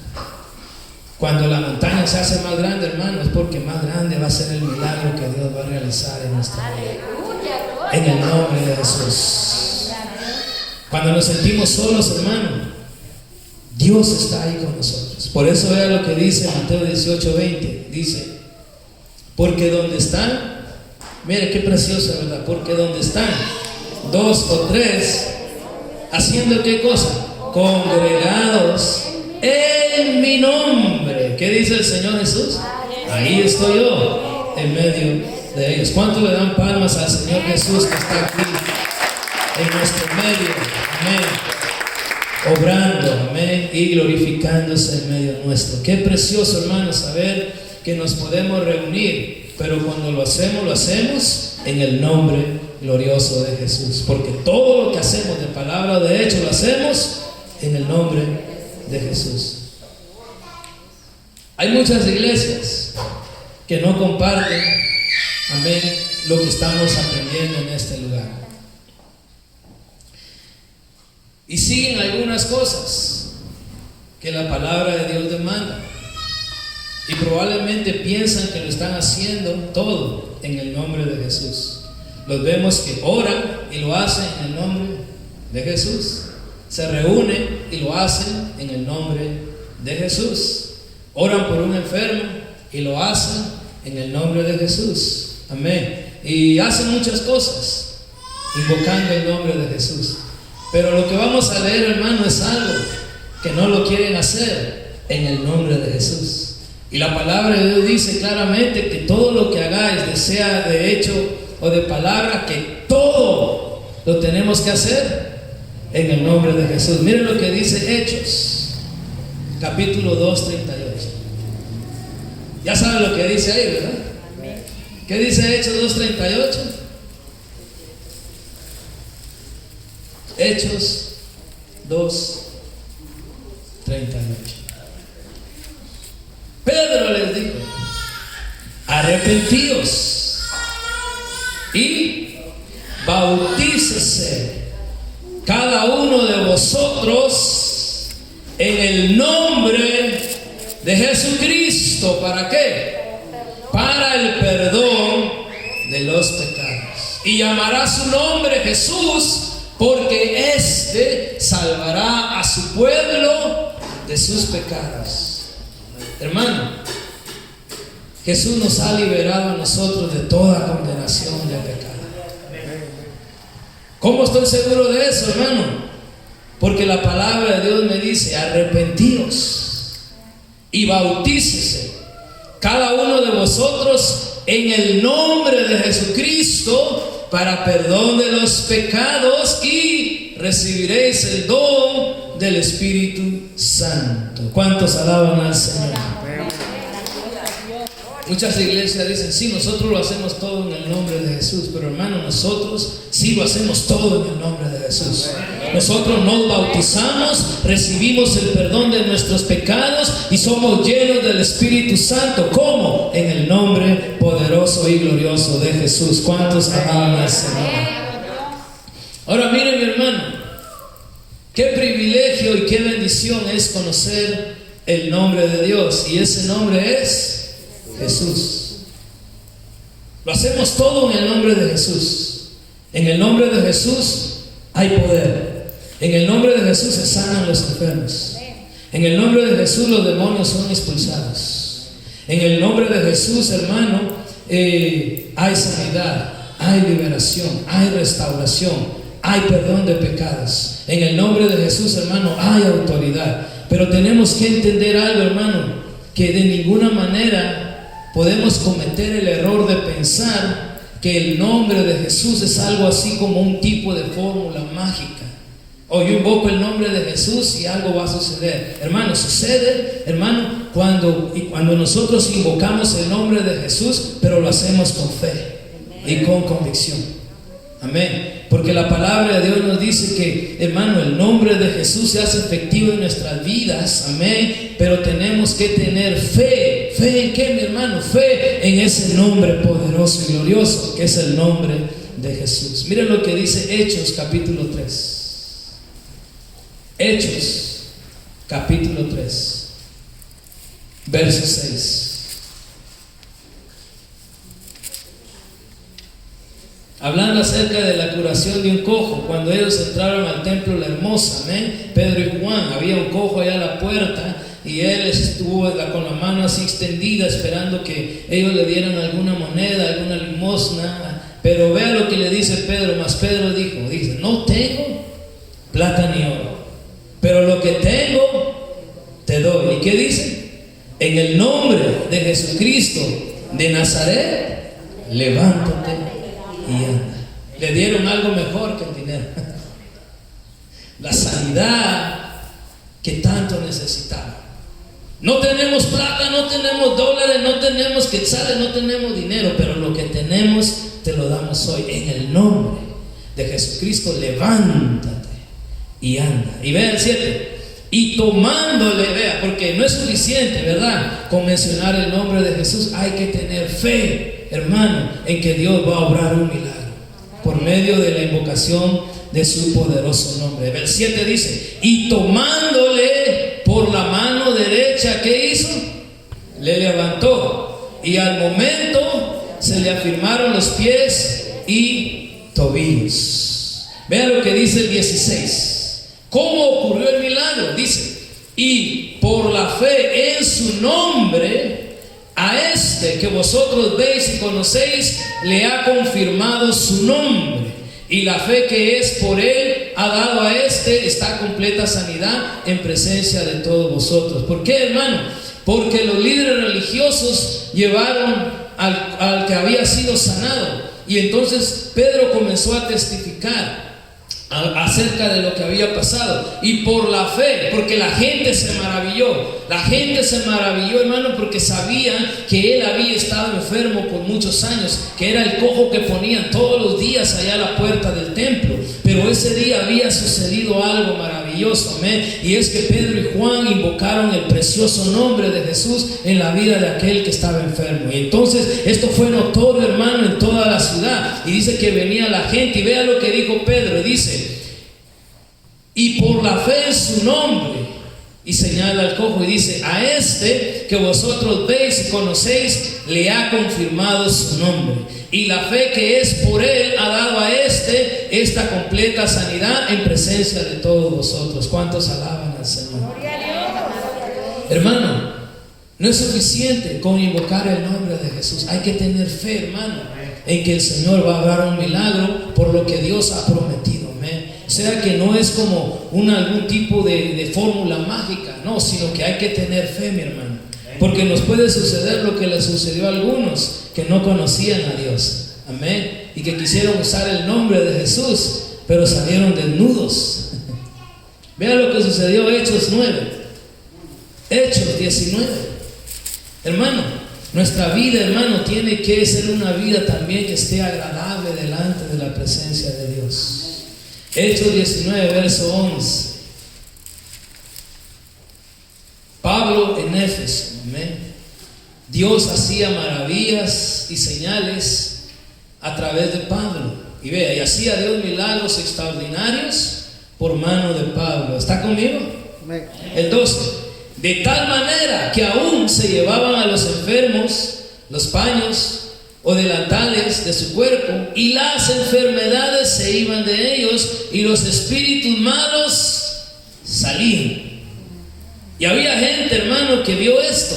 Cuando la montaña se hace más grande, hermano, es porque más grande va a ser el milagro que Dios va a realizar en nuestra vida. En el nombre de Jesús. Cuando nos sentimos solos, hermano, Dios está ahí con nosotros. Por eso vea lo que dice Mateo 18:20. Dice, porque donde están, mire qué precioso, ¿verdad? Porque donde están dos o tres, haciendo qué cosa, congregados en mi nombre. ¿Qué dice el Señor Jesús? Ahí estoy yo, en medio de ellos. ¿Cuánto le dan palmas al Señor Jesús que está aquí en nuestro medio? Amén. Obrando, amén, y glorificándose en medio nuestro. Qué precioso, hermano, saber que nos podemos reunir, pero cuando lo hacemos en el nombre glorioso de Jesús. Porque todo lo que hacemos de palabra o de hecho lo hacemos en el nombre de Jesús. Hay muchas iglesias que no comparten, amén, lo que estamos aprendiendo en este lugar. Y siguen algunas cosas que la palabra de Dios demanda. Y probablemente piensan que lo están haciendo todo en el nombre de Jesús. Los vemos que oran y lo hacen en el nombre de Jesús. Se reúnen y lo hacen en el nombre de Jesús. Oran por un enfermo y lo hacen en el nombre de Jesús. Amén. Y hacen muchas cosas invocando el nombre de Jesús. Pero lo que vamos a leer, hermano, es algo que no lo quieren hacer en el nombre de Jesús. Y la palabra de Dios dice claramente que todo lo que hagáis, sea de hecho o de palabra, que todo lo tenemos que hacer en el nombre de Jesús. Miren lo que dice Hechos, capítulo 2, 38. Ya saben lo que dice ahí, ¿verdad? ¿Qué dice Hechos 2, 38? Hechos 2, 38. Pedro les dijo: arrepentíos y bautícese cada uno de vosotros en el nombre de Jesucristo. ¿Para qué? Para el perdón de los pecados. Y llamará su nombre Jesús, porque éste salvará a su pueblo de sus pecados. Hermano, Jesús nos ha liberado a nosotros de toda condenación de pecado. ¿Cómo estoy seguro de eso, hermano? Porque la palabra de Dios me dice: arrepentíos y bautícese cada uno de vosotros en el nombre de Jesucristo para perdón de los pecados, y recibiréis el don del Espíritu Santo. ¿Cuántos alaban al Señor? Muchas iglesias dicen: sí, nosotros lo hacemos todo en el nombre de Jesús. Pero hermano, nosotros sí lo hacemos todo en el nombre de Jesús. Nosotros nos bautizamos, recibimos el perdón de nuestros pecados y somos llenos del Espíritu Santo. ¿Cómo? En el nombre poderoso y glorioso de Jesús. ¿Cuántos alaban al Señor? Ahora miren, mi hermano, qué privilegio y qué bendición es conocer el nombre de Dios. Y ese nombre es Jesús. Lo hacemos todo en el nombre de Jesús. En el nombre de Jesús hay poder. En el nombre de Jesús se sanan los enfermos. En el nombre de Jesús los demonios son expulsados. En el nombre de Jesús, hermano, hay sanidad, hay liberación, hay restauración, hay perdón de pecados. En el nombre de Jesús, hermano, hay autoridad. Pero tenemos que entender algo, hermano, que de ninguna manera podemos cometer el error de pensar que el nombre de Jesús es algo así como un tipo de fórmula mágica. O yo invoco el nombre de Jesús y algo va a suceder. Hermano, sucede, hermano, cuando nosotros invocamos el nombre de Jesús, pero lo hacemos con fe y con convicción. Amén. Porque la palabra de Dios nos dice que, hermano, el nombre de Jesús se hace efectivo en nuestras vidas. Amén. Pero tenemos que tener fe. ¿Fe en qué, mi hermano? Fe en ese nombre poderoso y glorioso, que es el nombre de Jesús. Miren lo que dice Hechos capítulo 3. Hechos capítulo 3, verso 6. Hablando acerca de la curación de un cojo, cuando ellos entraron al templo La Hermosa, amén, Pedro y Juan, había un cojo allá a la puerta y él estuvo con la mano así extendida esperando que ellos le dieran alguna moneda, alguna limosna. Pero vea lo que le dice Pedro. Mas Pedro dice: no tengo plata ni oro, pero lo que tengo te doy. ¿Y qué dice? En el nombre de Jesucristo de Nazaret, levántate y anda. Le dieron algo mejor que el dinero. La sanidad que tanto necesitaba. No tenemos plata, no tenemos dólares, no tenemos quetzales, no tenemos dinero, pero lo que tenemos te lo damos hoy. En el nombre de Jesucristo, levántate y anda. Y vea el 7. Y tomándole, vea, porque no es suficiente, ¿verdad?, con mencionar el nombre de Jesús. Hay que tener fe, hermano, en que Dios va a obrar un milagro por medio de la invocación de su poderoso nombre. El 7 dice: y tomándole por la mano derecha, ¿qué hizo? Le levantó, y al momento se le afirmaron los pies y tobillos. Vea lo que dice el 16. ¿Cómo ocurrió el milagro? Dice: y por la fe en su nombre, a este que vosotros veis y conocéis, le ha confirmado su nombre. Y la fe que es por él ha dado a este esta completa sanidad en presencia de todos vosotros. ¿Por qué, hermano? Porque los líderes religiosos llevaron al que había sido sanado. Y entonces Pedro comenzó a testificar acerca de lo que había pasado. Y por la fe, porque la gente se maravilló. La gente se maravilló, hermano, porque sabían que él había estado enfermo por muchos años, que era el cojo que ponían todos los días allá a la puerta del templo. Pero ese día había sucedido algo maravilloso, amén. Y es que Pedro y Juan invocaron el precioso nombre de Jesús en la vida de aquel que estaba enfermo. Y entonces esto fue notorio, hermano, en toda la ciudad. Y dice que venía la gente, y vea lo que dijo Pedro. Dice: y por la fe en su nombre, y señala al cojo y dice: a este que vosotros veis y conocéis, le ha confirmado su nombre. Y la fe que es por él ha dado a este esta completa sanidad en presencia de todos vosotros. ¿Cuántos alaban al Señor? Hermano, No es suficiente con invocar el nombre de Jesús. Hay que tener fe, hermano, en que el Señor va a dar un milagro por lo que Dios ha prometido. Amén. O sea que no es como algún tipo de fórmula mágica, no, sino que hay que tener fe, mi hermano. Porque nos puede suceder lo que le sucedió a algunos que no conocían a Dios. Amén. Y que quisieron usar el nombre de Jesús, pero salieron desnudos. Vean lo que sucedió Hechos 9. Hechos 19. Hermano, nuestra vida, hermano, tiene que ser una vida también que esté agradable delante de la presencia de Dios. Hechos 19, verso 11. Pablo en Éfeso, amén. Dios hacía maravillas y señales a través de Pablo. Y vea, y hacía Dios milagros extraordinarios por mano de Pablo. ¿Está conmigo? Amén. El 12. De tal manera que aún se llevaban a los enfermos los paños o delantales de su cuerpo, y las enfermedades se iban de ellos, y los espíritus malos salían. Y había gente, hermano, que vio esto.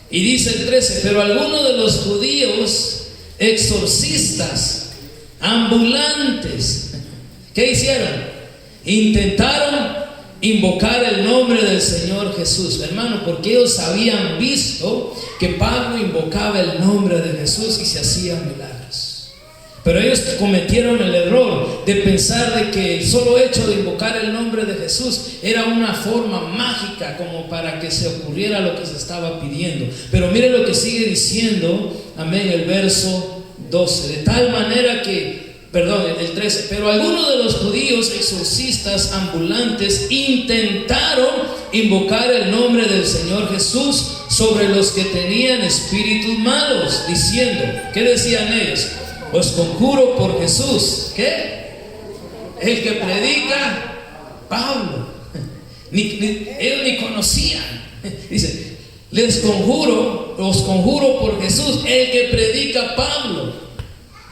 Y dice el 13: pero algunos de los judíos exorcistas ambulantes, ¿qué hicieron? Intentaron invocar el nombre del Señor Jesús, hermano, porque ellos habían visto que Pablo invocaba el nombre de Jesús y se hacían milagros. Pero ellos cometieron el error de pensar de que el solo hecho de invocar el nombre de Jesús era una forma mágica como para que se ocurriera lo que se estaba pidiendo. Pero mire lo que sigue diciendo, amén, el verso 12. De tal manera que, el 13, pero algunos de los judíos exorcistas ambulantes intentaron invocar el nombre del Señor Jesús sobre los que tenían espíritus malos, diciendo, ¿qué decían ellos? Os conjuro por Jesús, ¿qué? El que predica Pablo. Ellos ni conocían. Dice, os conjuro por Jesús, el que predica Pablo.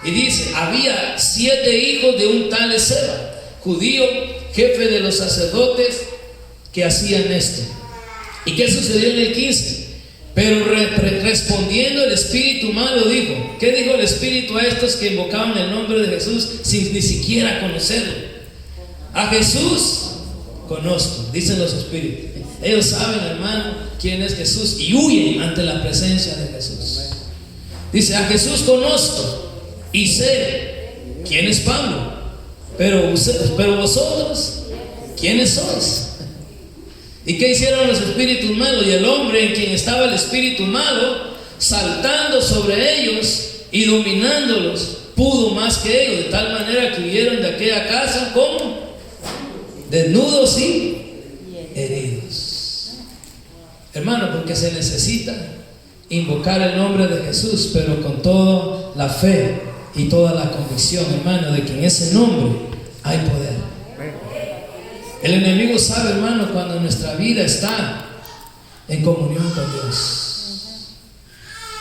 Y dice, había 7 hijos de un tal Esceva, judío, jefe de los sacerdotes, que hacían esto. ¿Y qué sucedió en el 15? Pero respondiendo el espíritu malo dijo, ¿qué dijo el espíritu a estos que invocaban el nombre de Jesús sin ni siquiera conocerlo? A Jesús conozco, dicen los espíritus. Ellos saben, hermano, quién es Jesús y huyen ante la presencia de Jesús. Dice, a Jesús conozco y sé quién es Pablo, pero vosotros, ¿quiénes sois? ¿Y qué hicieron los espíritus malos? Y el hombre en quien estaba el espíritu malo, saltando sobre ellos y dominándolos, pudo más que ellos, de tal manera que huyeron de aquella casa como desnudos y heridos. Hermano, porque se necesita invocar el nombre de Jesús, pero con toda la fe y toda la convicción, hermano, de que en ese nombre hay poder. El enemigo sabe, hermano, cuando nuestra vida está en comunión con Dios.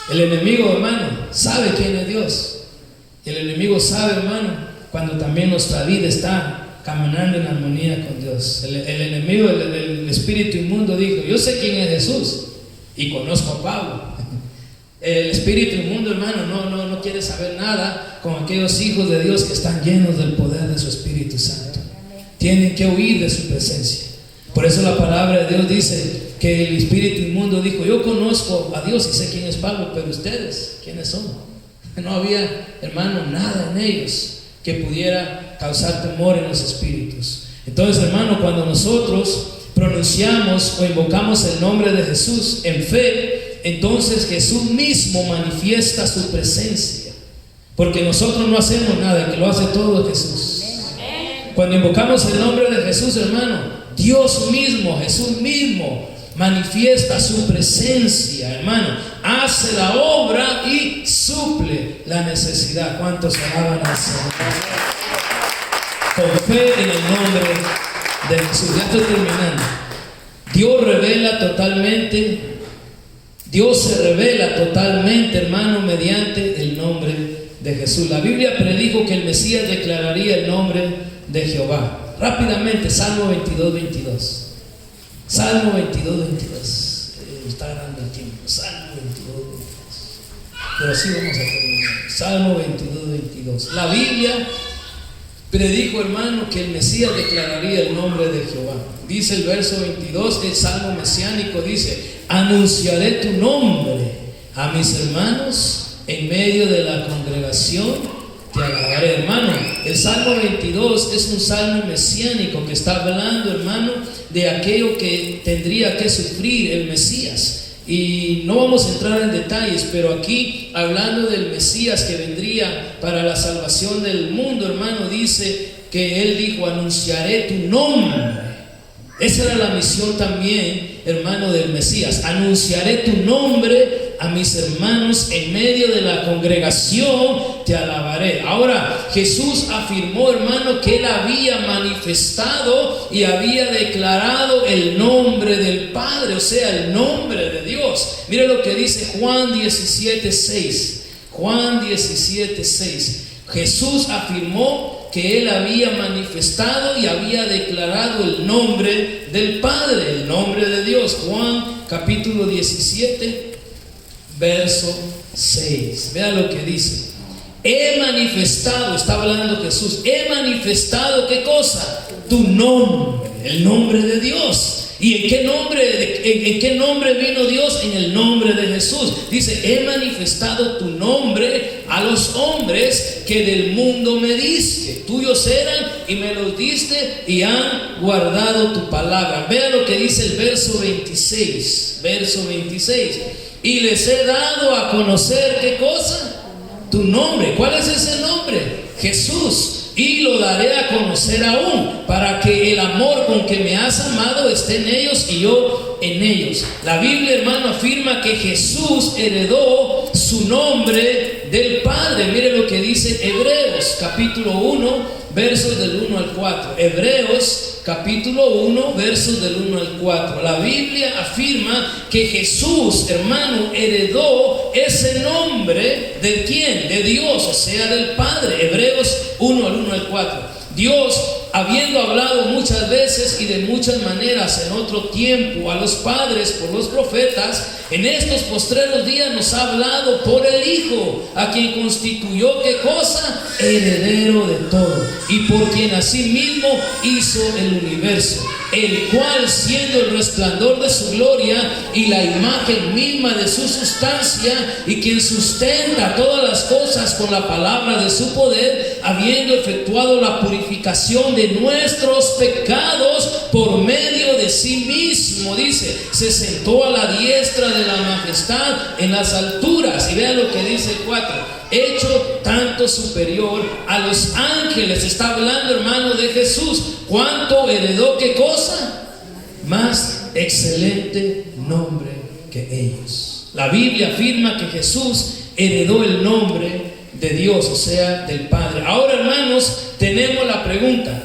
El enemigo, hermano, sabe quién es Dios. El enemigo sabe, hermano, cuando también nuestra vida está caminando en armonía con Dios. El enemigo, el espíritu inmundo dijo, yo sé quién es Jesús y conozco a Pablo. El espíritu inmundo, hermano, no quiere saber nada con aquellos hijos de Dios que están llenos del poder de su Espíritu Santo. Tienen que huir de su presencia. Por eso la palabra de Dios dice que el espíritu inmundo dijo, yo conozco a Dios y sé quién es Pablo, pero ustedes, ¿quiénes son? No había, hermano, nada en ellos que pudiera causar temor en los espíritus. Entonces, hermano, cuando nosotros pronunciamos o invocamos el nombre de Jesús en fe, entonces Jesús mismo manifiesta su presencia, porque nosotros no hacemos nada, que lo hace todo Jesús. Cuando invocamos el nombre de Jesús, hermano, Dios mismo, Jesús mismo manifiesta su presencia, hermano, hace la obra y suple la necesidad. ¿Cuántos alaban al Señor? Con fe en el nombre de Jesús. Ya estoy terminando. Dios se revela totalmente, hermano, mediante el nombre de Jesús. La Biblia predijo que el Mesías declararía el nombre de Jehová. Rápidamente, Salmo 22, 22. Salmo 22, 22. está ganando el tiempo. Salmo 22, 22. Pero así vamos a terminar. Salmo 22, 22. La Biblia predijo, hermano, que el Mesías declararía el nombre de Jehová. Dice el verso 22, el salmo mesiánico dice: anunciaré tu nombre a mis hermanos, en medio de la congregación te alabaré. Hermano, el salmo 22 es un salmo mesiánico que está hablando, hermano, de aquello que tendría que sufrir el Mesías. Y no vamos a entrar en detalles, pero aquí hablando del Mesías que vendría para la salvación del mundo, hermano, dice que él dijo: anunciaré tu nombre. Esa era la misión también, hermano, del Mesías. Anunciaré tu nombre a mis hermanos, en medio de la congregación te alabaré. Ahora, Jesús afirmó, hermano, que él había manifestado y había declarado el nombre del Padre, o sea, el nombre de Dios. Mire lo que dice Juan 17:6. Juan 17:6. Jesús afirmó que él había manifestado y había declarado el nombre del Padre, el nombre de Dios. Juan capítulo 17, verso 6. Vea lo que dice: he manifestado, está hablando Jesús, he manifestado, ¿qué cosa? Tu nombre, el nombre de Dios. ¿Y en qué nombre vino Dios? En el nombre de Jesús. Dice: he manifestado tu nombre a los hombres que del mundo me diste. Tuyos eran y me los diste y han guardado tu palabra. Vea lo que dice el verso 26. Verso 26. Y les he dado a conocer, ¿qué cosa? Tu nombre. ¿Cuál es ese nombre? Jesús. Y lo daré a conocer aún, para que el amor con que me has amado esté en ellos y yo en ellos. La Biblia, hermano, afirma que Jesús heredó su nombre del Padre. Mire lo que dice Hebreos capítulo 1, versos del 1 al 4. Hebreos capítulo 1, versos del 1 al 4. La Biblia afirma que Jesús, hermano, heredó ese nombre ¿de quién? De Dios, o sea, del Padre. Hebreos 1 al 1 al 4. Dios, habiendo hablado muchas veces y de muchas maneras en otro tiempo a los padres por los profetas, en estos postreros días nos ha hablado por el Hijo, a quien constituyó, ¿qué cosa? Heredero de todo, y por quien asimismo hizo el universo, el cual, siendo el resplandor de su gloria y la imagen misma de su sustancia, y quien sustenta todas las cosas con la palabra de su poder, habiendo efectuado la purificación de nuestros pecados por medio de sí mismo, dice, se sentó a la diestra de la majestad en las alturas. Y vean lo que dice el 4: hecho tanto superior a los ángeles. Está hablando, hermano, de Jesús. ¿Cuánto heredó? ¿Qué cosa? Más excelente nombre que ellos. La Biblia afirma que Jesús heredó el nombre de Dios, o sea, del Padre. Ahora, hermanos, tenemos la pregunta: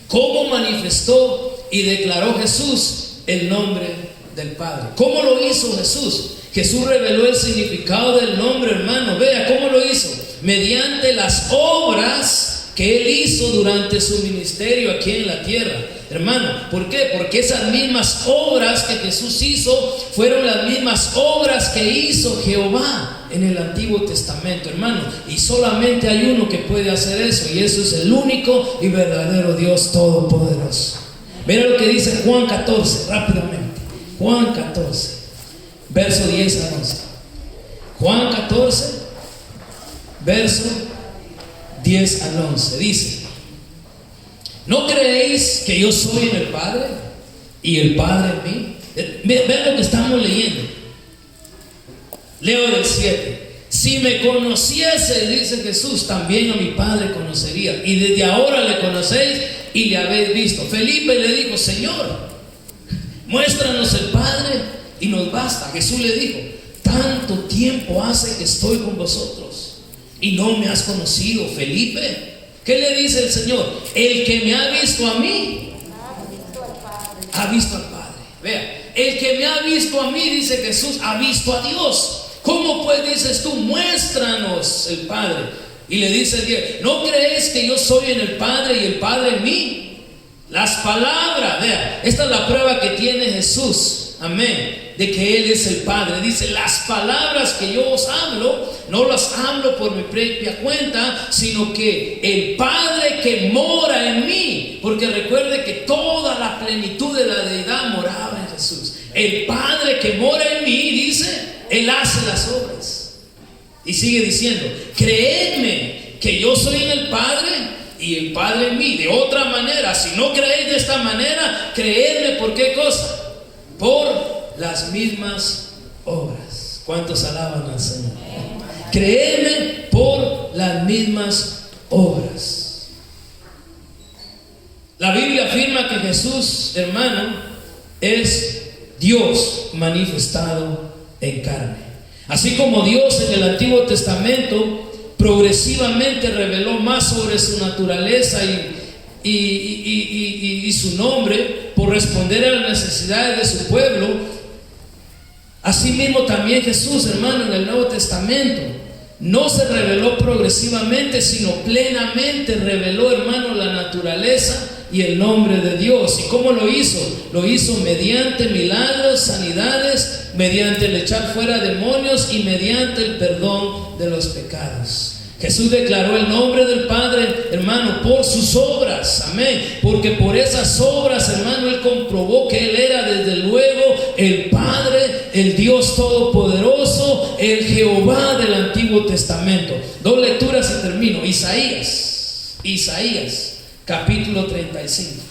¿cómo manifestó y declaró Jesús el nombre del Padre? ¿Cómo lo hizo Jesús? Jesús reveló el significado del nombre, hermano. Vea cómo lo hizo: mediante las obras que él hizo durante su ministerio aquí en la tierra. Hermano, ¿por qué? Porque esas mismas obras que Jesús hizo fueron las mismas obras que hizo Jehová en el Antiguo Testamento, hermano. Y solamente hay uno que puede hacer eso, y eso es el único y verdadero Dios Todopoderoso. Mira lo que dice Juan 14, rápidamente. Juan 14, verso 10 a 11. Juan 14, verso 10 al 11. Dice: ¿no creéis que yo soy en el Padre y el Padre en mí? Vean lo que estamos leyendo. Leo del 7. Si me conociese, dice Jesús, también a mi Padre conocería, y desde ahora le conocéis y le habéis visto. Felipe le dijo: Señor, muéstranos el Padre y nos basta. Jesús le dijo: tanto tiempo hace que estoy con vosotros y no me has conocido, Felipe. ¿Qué le dice el Señor? El que me ha visto a mí ha visto al Padre. Vea, el que me ha visto a mí, dice Jesús, ha visto a Dios. ¿Cómo pues dices tú, muéstranos el Padre? Y le dice Dios: ¿no crees que yo soy en el Padre y el Padre en mí? Las palabras, vea, esta es la prueba que tiene Jesús amén, de que Él es el Padre. Dice, las palabras que yo os hablo, no las hablo por mi propia cuenta, sino que el Padre que mora en mí, porque recuerde que toda la plenitud de la deidad moraba en Jesús. El Padre que mora en mí, dice, Él hace las obras. Y sigue diciendo, creedme que yo soy en el Padre y el Padre en mí. De otra manera, si no creéis de esta manera, creedme por qué cosa, por las mismas obras. ¿Cuántos alaban al Señor? Creedme por las mismas obras. La Biblia afirma que Jesús, hermano, es Dios manifestado en carne. Así como Dios en el Antiguo Testamento progresivamente reveló más sobre su naturaleza y su nombre por responder a las necesidades de su pueblo, asimismo también Jesús, hermano, en el Nuevo Testamento no se reveló progresivamente, sino plenamente reveló, hermano, la naturaleza y el nombre de Dios. ¿Y cómo lo hizo? Lo hizo mediante milagros, sanidades, mediante el echar fuera demonios y mediante el perdón de los pecados. Jesús declaró el nombre del Padre, hermano, por sus obras, amén, porque por esas obras, hermano, Él comprobó que Él era desde luego el Padre, el Dios Todopoderoso, el Jehová del Antiguo Testamento. Dos lecturas y termino. Isaías capítulo 35,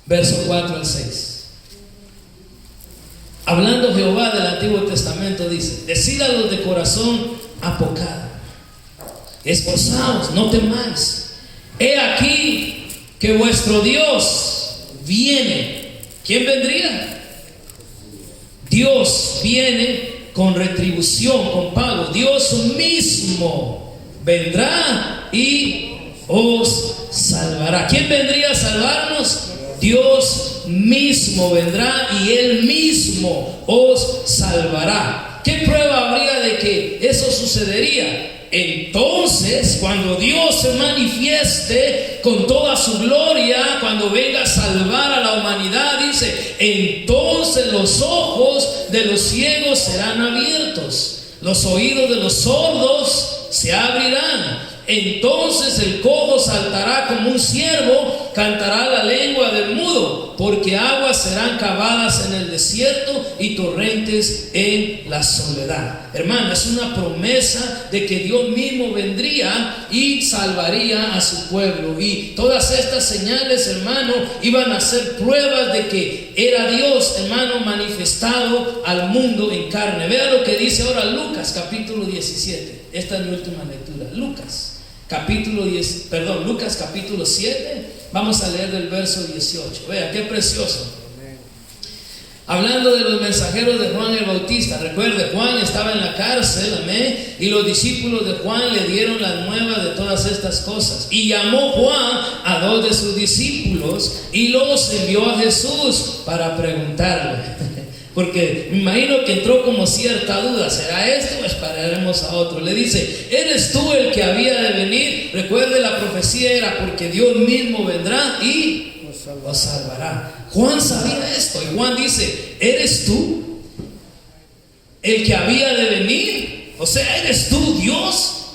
verso 4 al 6. Hablando Jehová del Antiguo Testamento, dice: decid a los de corazón apocado, esforzaos, no temáis. He aquí que vuestro Dios viene. ¿Quién vendría? Dios viene con retribución, con pago. Dios mismo vendrá y os salvará. ¿Quién vendría a salvarnos? Dios mismo vendrá y Él mismo os salvará. ¿Qué prueba habría de que eso sucedería? Entonces, cuando Dios se manifieste con toda su gloria, cuando venga a salvar a la humanidad, dice, entonces los ojos de los ciegos serán abiertos, los oídos de los sordos se abrirán. Entonces el cojo saltará como un ciervo, cantará la lengua del mudo, porque aguas serán cavadas en el desierto y torrentes en la soledad. Hermano, es una promesa de que Dios mismo vendría y salvaría a su pueblo. Y todas estas señales, hermano, iban a ser pruebas de que era Dios, hermano, manifestado al mundo en carne. Vea lo que dice ahora Lucas capítulo 17. Esta es mi última lectura. Lucas capítulo 7, vamos a leer del verso 18. Vea qué precioso. Hablando de los mensajeros de Juan el Bautista, recuerde, Juan estaba en la cárcel, amén, y los discípulos de Juan le dieron las nuevas de todas estas cosas. Y llamó Juan a 2 de sus discípulos y los envió a Jesús para preguntarle. Porque me imagino que entró como cierta duda: ¿será esto o esperaremos a otro? Le dice: ¿eres tú el que había de venir? Recuerde, la profecía era porque Dios mismo vendrá y os salvará. Juan sabía esto y Juan dice: ¿eres tú el que había de venir? O sea, ¿eres tú Dios,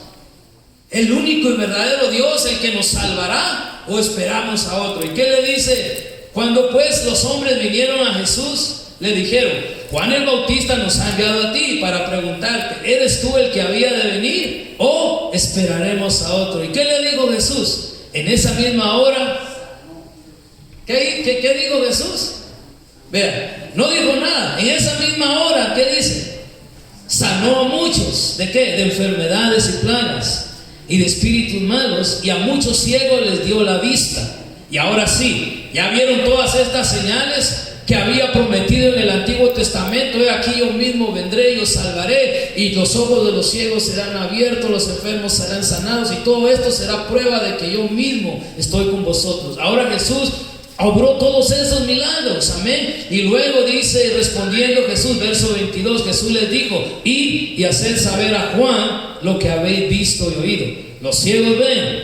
el único y verdadero Dios, el que nos salvará, o esperamos a otro? ¿Y qué le dice? Cuando pues los hombres vinieron a Jesús, le dijeron: Juan el Bautista nos ha enviado a ti para preguntarte, ¿eres tú el que había de venir o esperaremos a otro? ¿Y qué le dijo Jesús? En esa misma hora, ¿qué dijo Jesús? Vea, no dijo nada. En esa misma hora, ¿qué dice? Sanó a muchos. ¿De qué? De enfermedades y plagas y de espíritus malos, y a muchos ciegos les dio la vista. Y ahora sí, ya vieron todas estas señales que había prometido en el Antiguo Testamento. He aquí, yo mismo vendré y os salvaré, y los ojos de los ciegos serán abiertos, los enfermos serán sanados, y todo esto será prueba de que yo mismo estoy con vosotros. Ahora Jesús obró todos esos milagros, amén. Y luego dice, respondiendo Jesús, verso 22, Jesús les dijo: id y haced saber a Juan lo que habéis visto y oído. Los ciegos ven,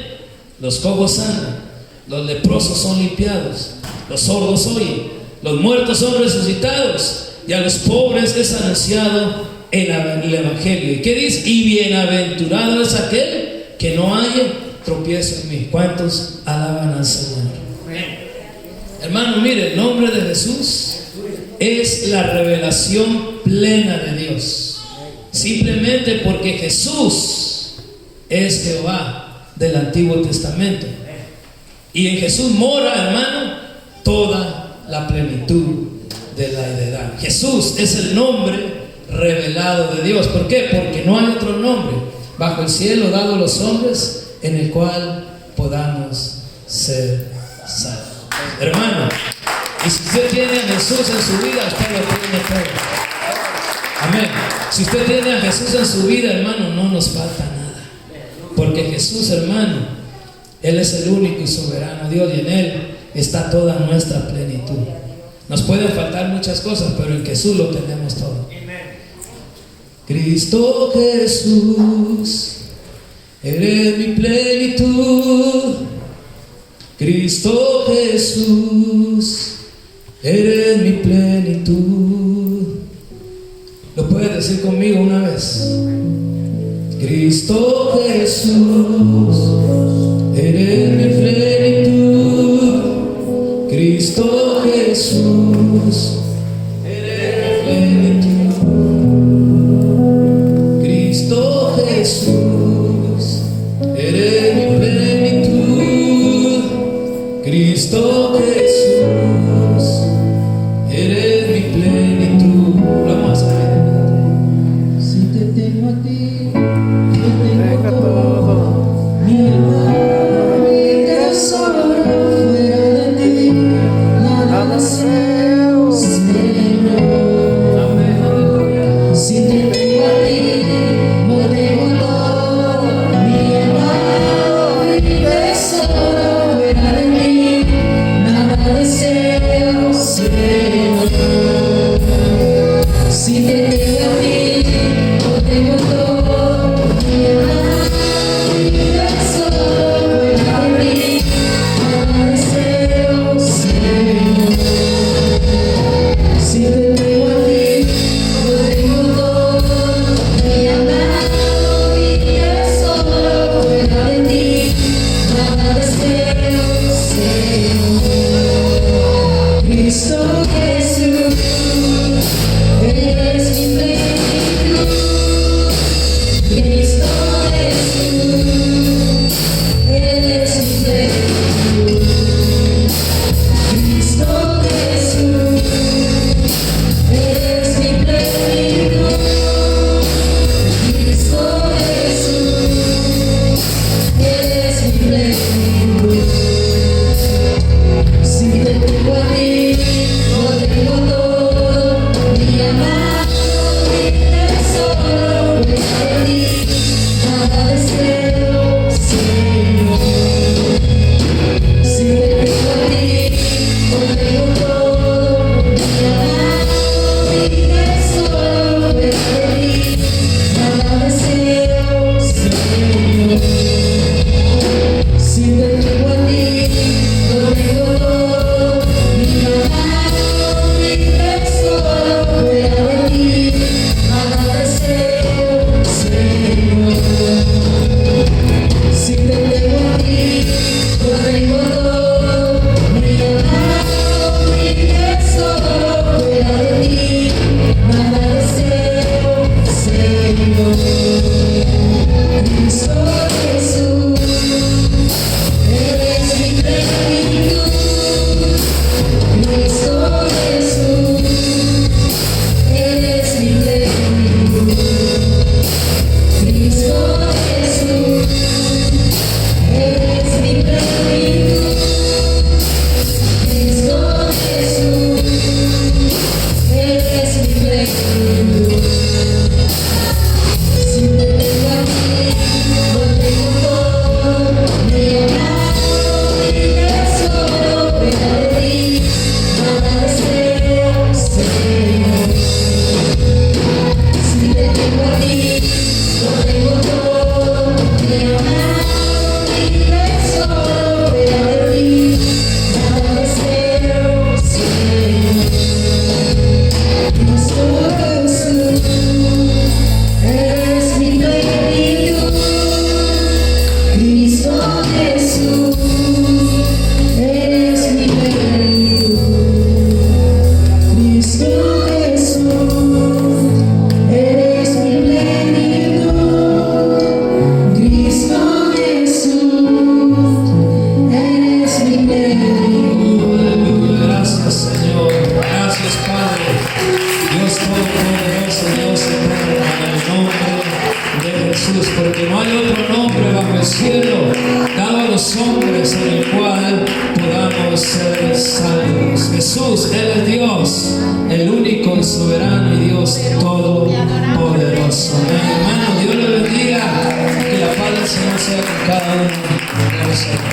los cojos andan, los leprosos son limpiados, los sordos oyen, los muertos son resucitados, y a los pobres es anunciado el Evangelio. ¿Y qué dice? Y bienaventurado es aquel que no haya tropiezo en mí. ¿Cuántos alaban al Señor? Hermano, mire, el nombre de Jesús es la revelación plena de Dios. Simplemente porque Jesús es Jehová del Antiguo Testamento. Y en Jesús mora, hermano, toda la plenitud de la deidad. Jesús es el nombre revelado de Dios. ¿Por qué? Porque no hay otro nombre bajo el cielo dado a los hombres en el cual podamos ser salvos. Hermano, y si usted tiene a Jesús en su vida, usted lo tiene todo. Amén. Si usted tiene a Jesús en su vida, hermano, no nos falta nada. Porque Jesús, hermano, Él es el único y soberano Dios, y en Él está toda nuestra plenitud. Nos pueden faltar muchas cosas, pero en Jesús lo tenemos todo. Cristo Jesús, eres mi plenitud. Cristo Jesús, eres mi plenitud. ¿Lo puedes decir conmigo una vez? Cristo Jesús, eres mi plenitud. Cristo Jesús, eres mi plenitud. Cristo Jesús, eres mi plenitud. Cristo Jesús, eres mi plenitud. Vamos a ver. Si te tengo a ti, te tengo todo. Mi alma, mi tesoro, fuera de ti, nada deseo, Señor. Si te tengo a ti, lo tengo todo. Mi alma, mi tesoro, fuera de ti, Dios Todopoderoso, Dios eterno, en el nombre de Jesús, porque no hay otro nombre bajo el cielo dado a los hombres en el cual podamos ser salvos. Jesús, Él es Dios, el único y soberano y Dios todopoderoso. Amén, hermano, Dios le bendiga, que la paz del Señor sea con cada uno de nosotros.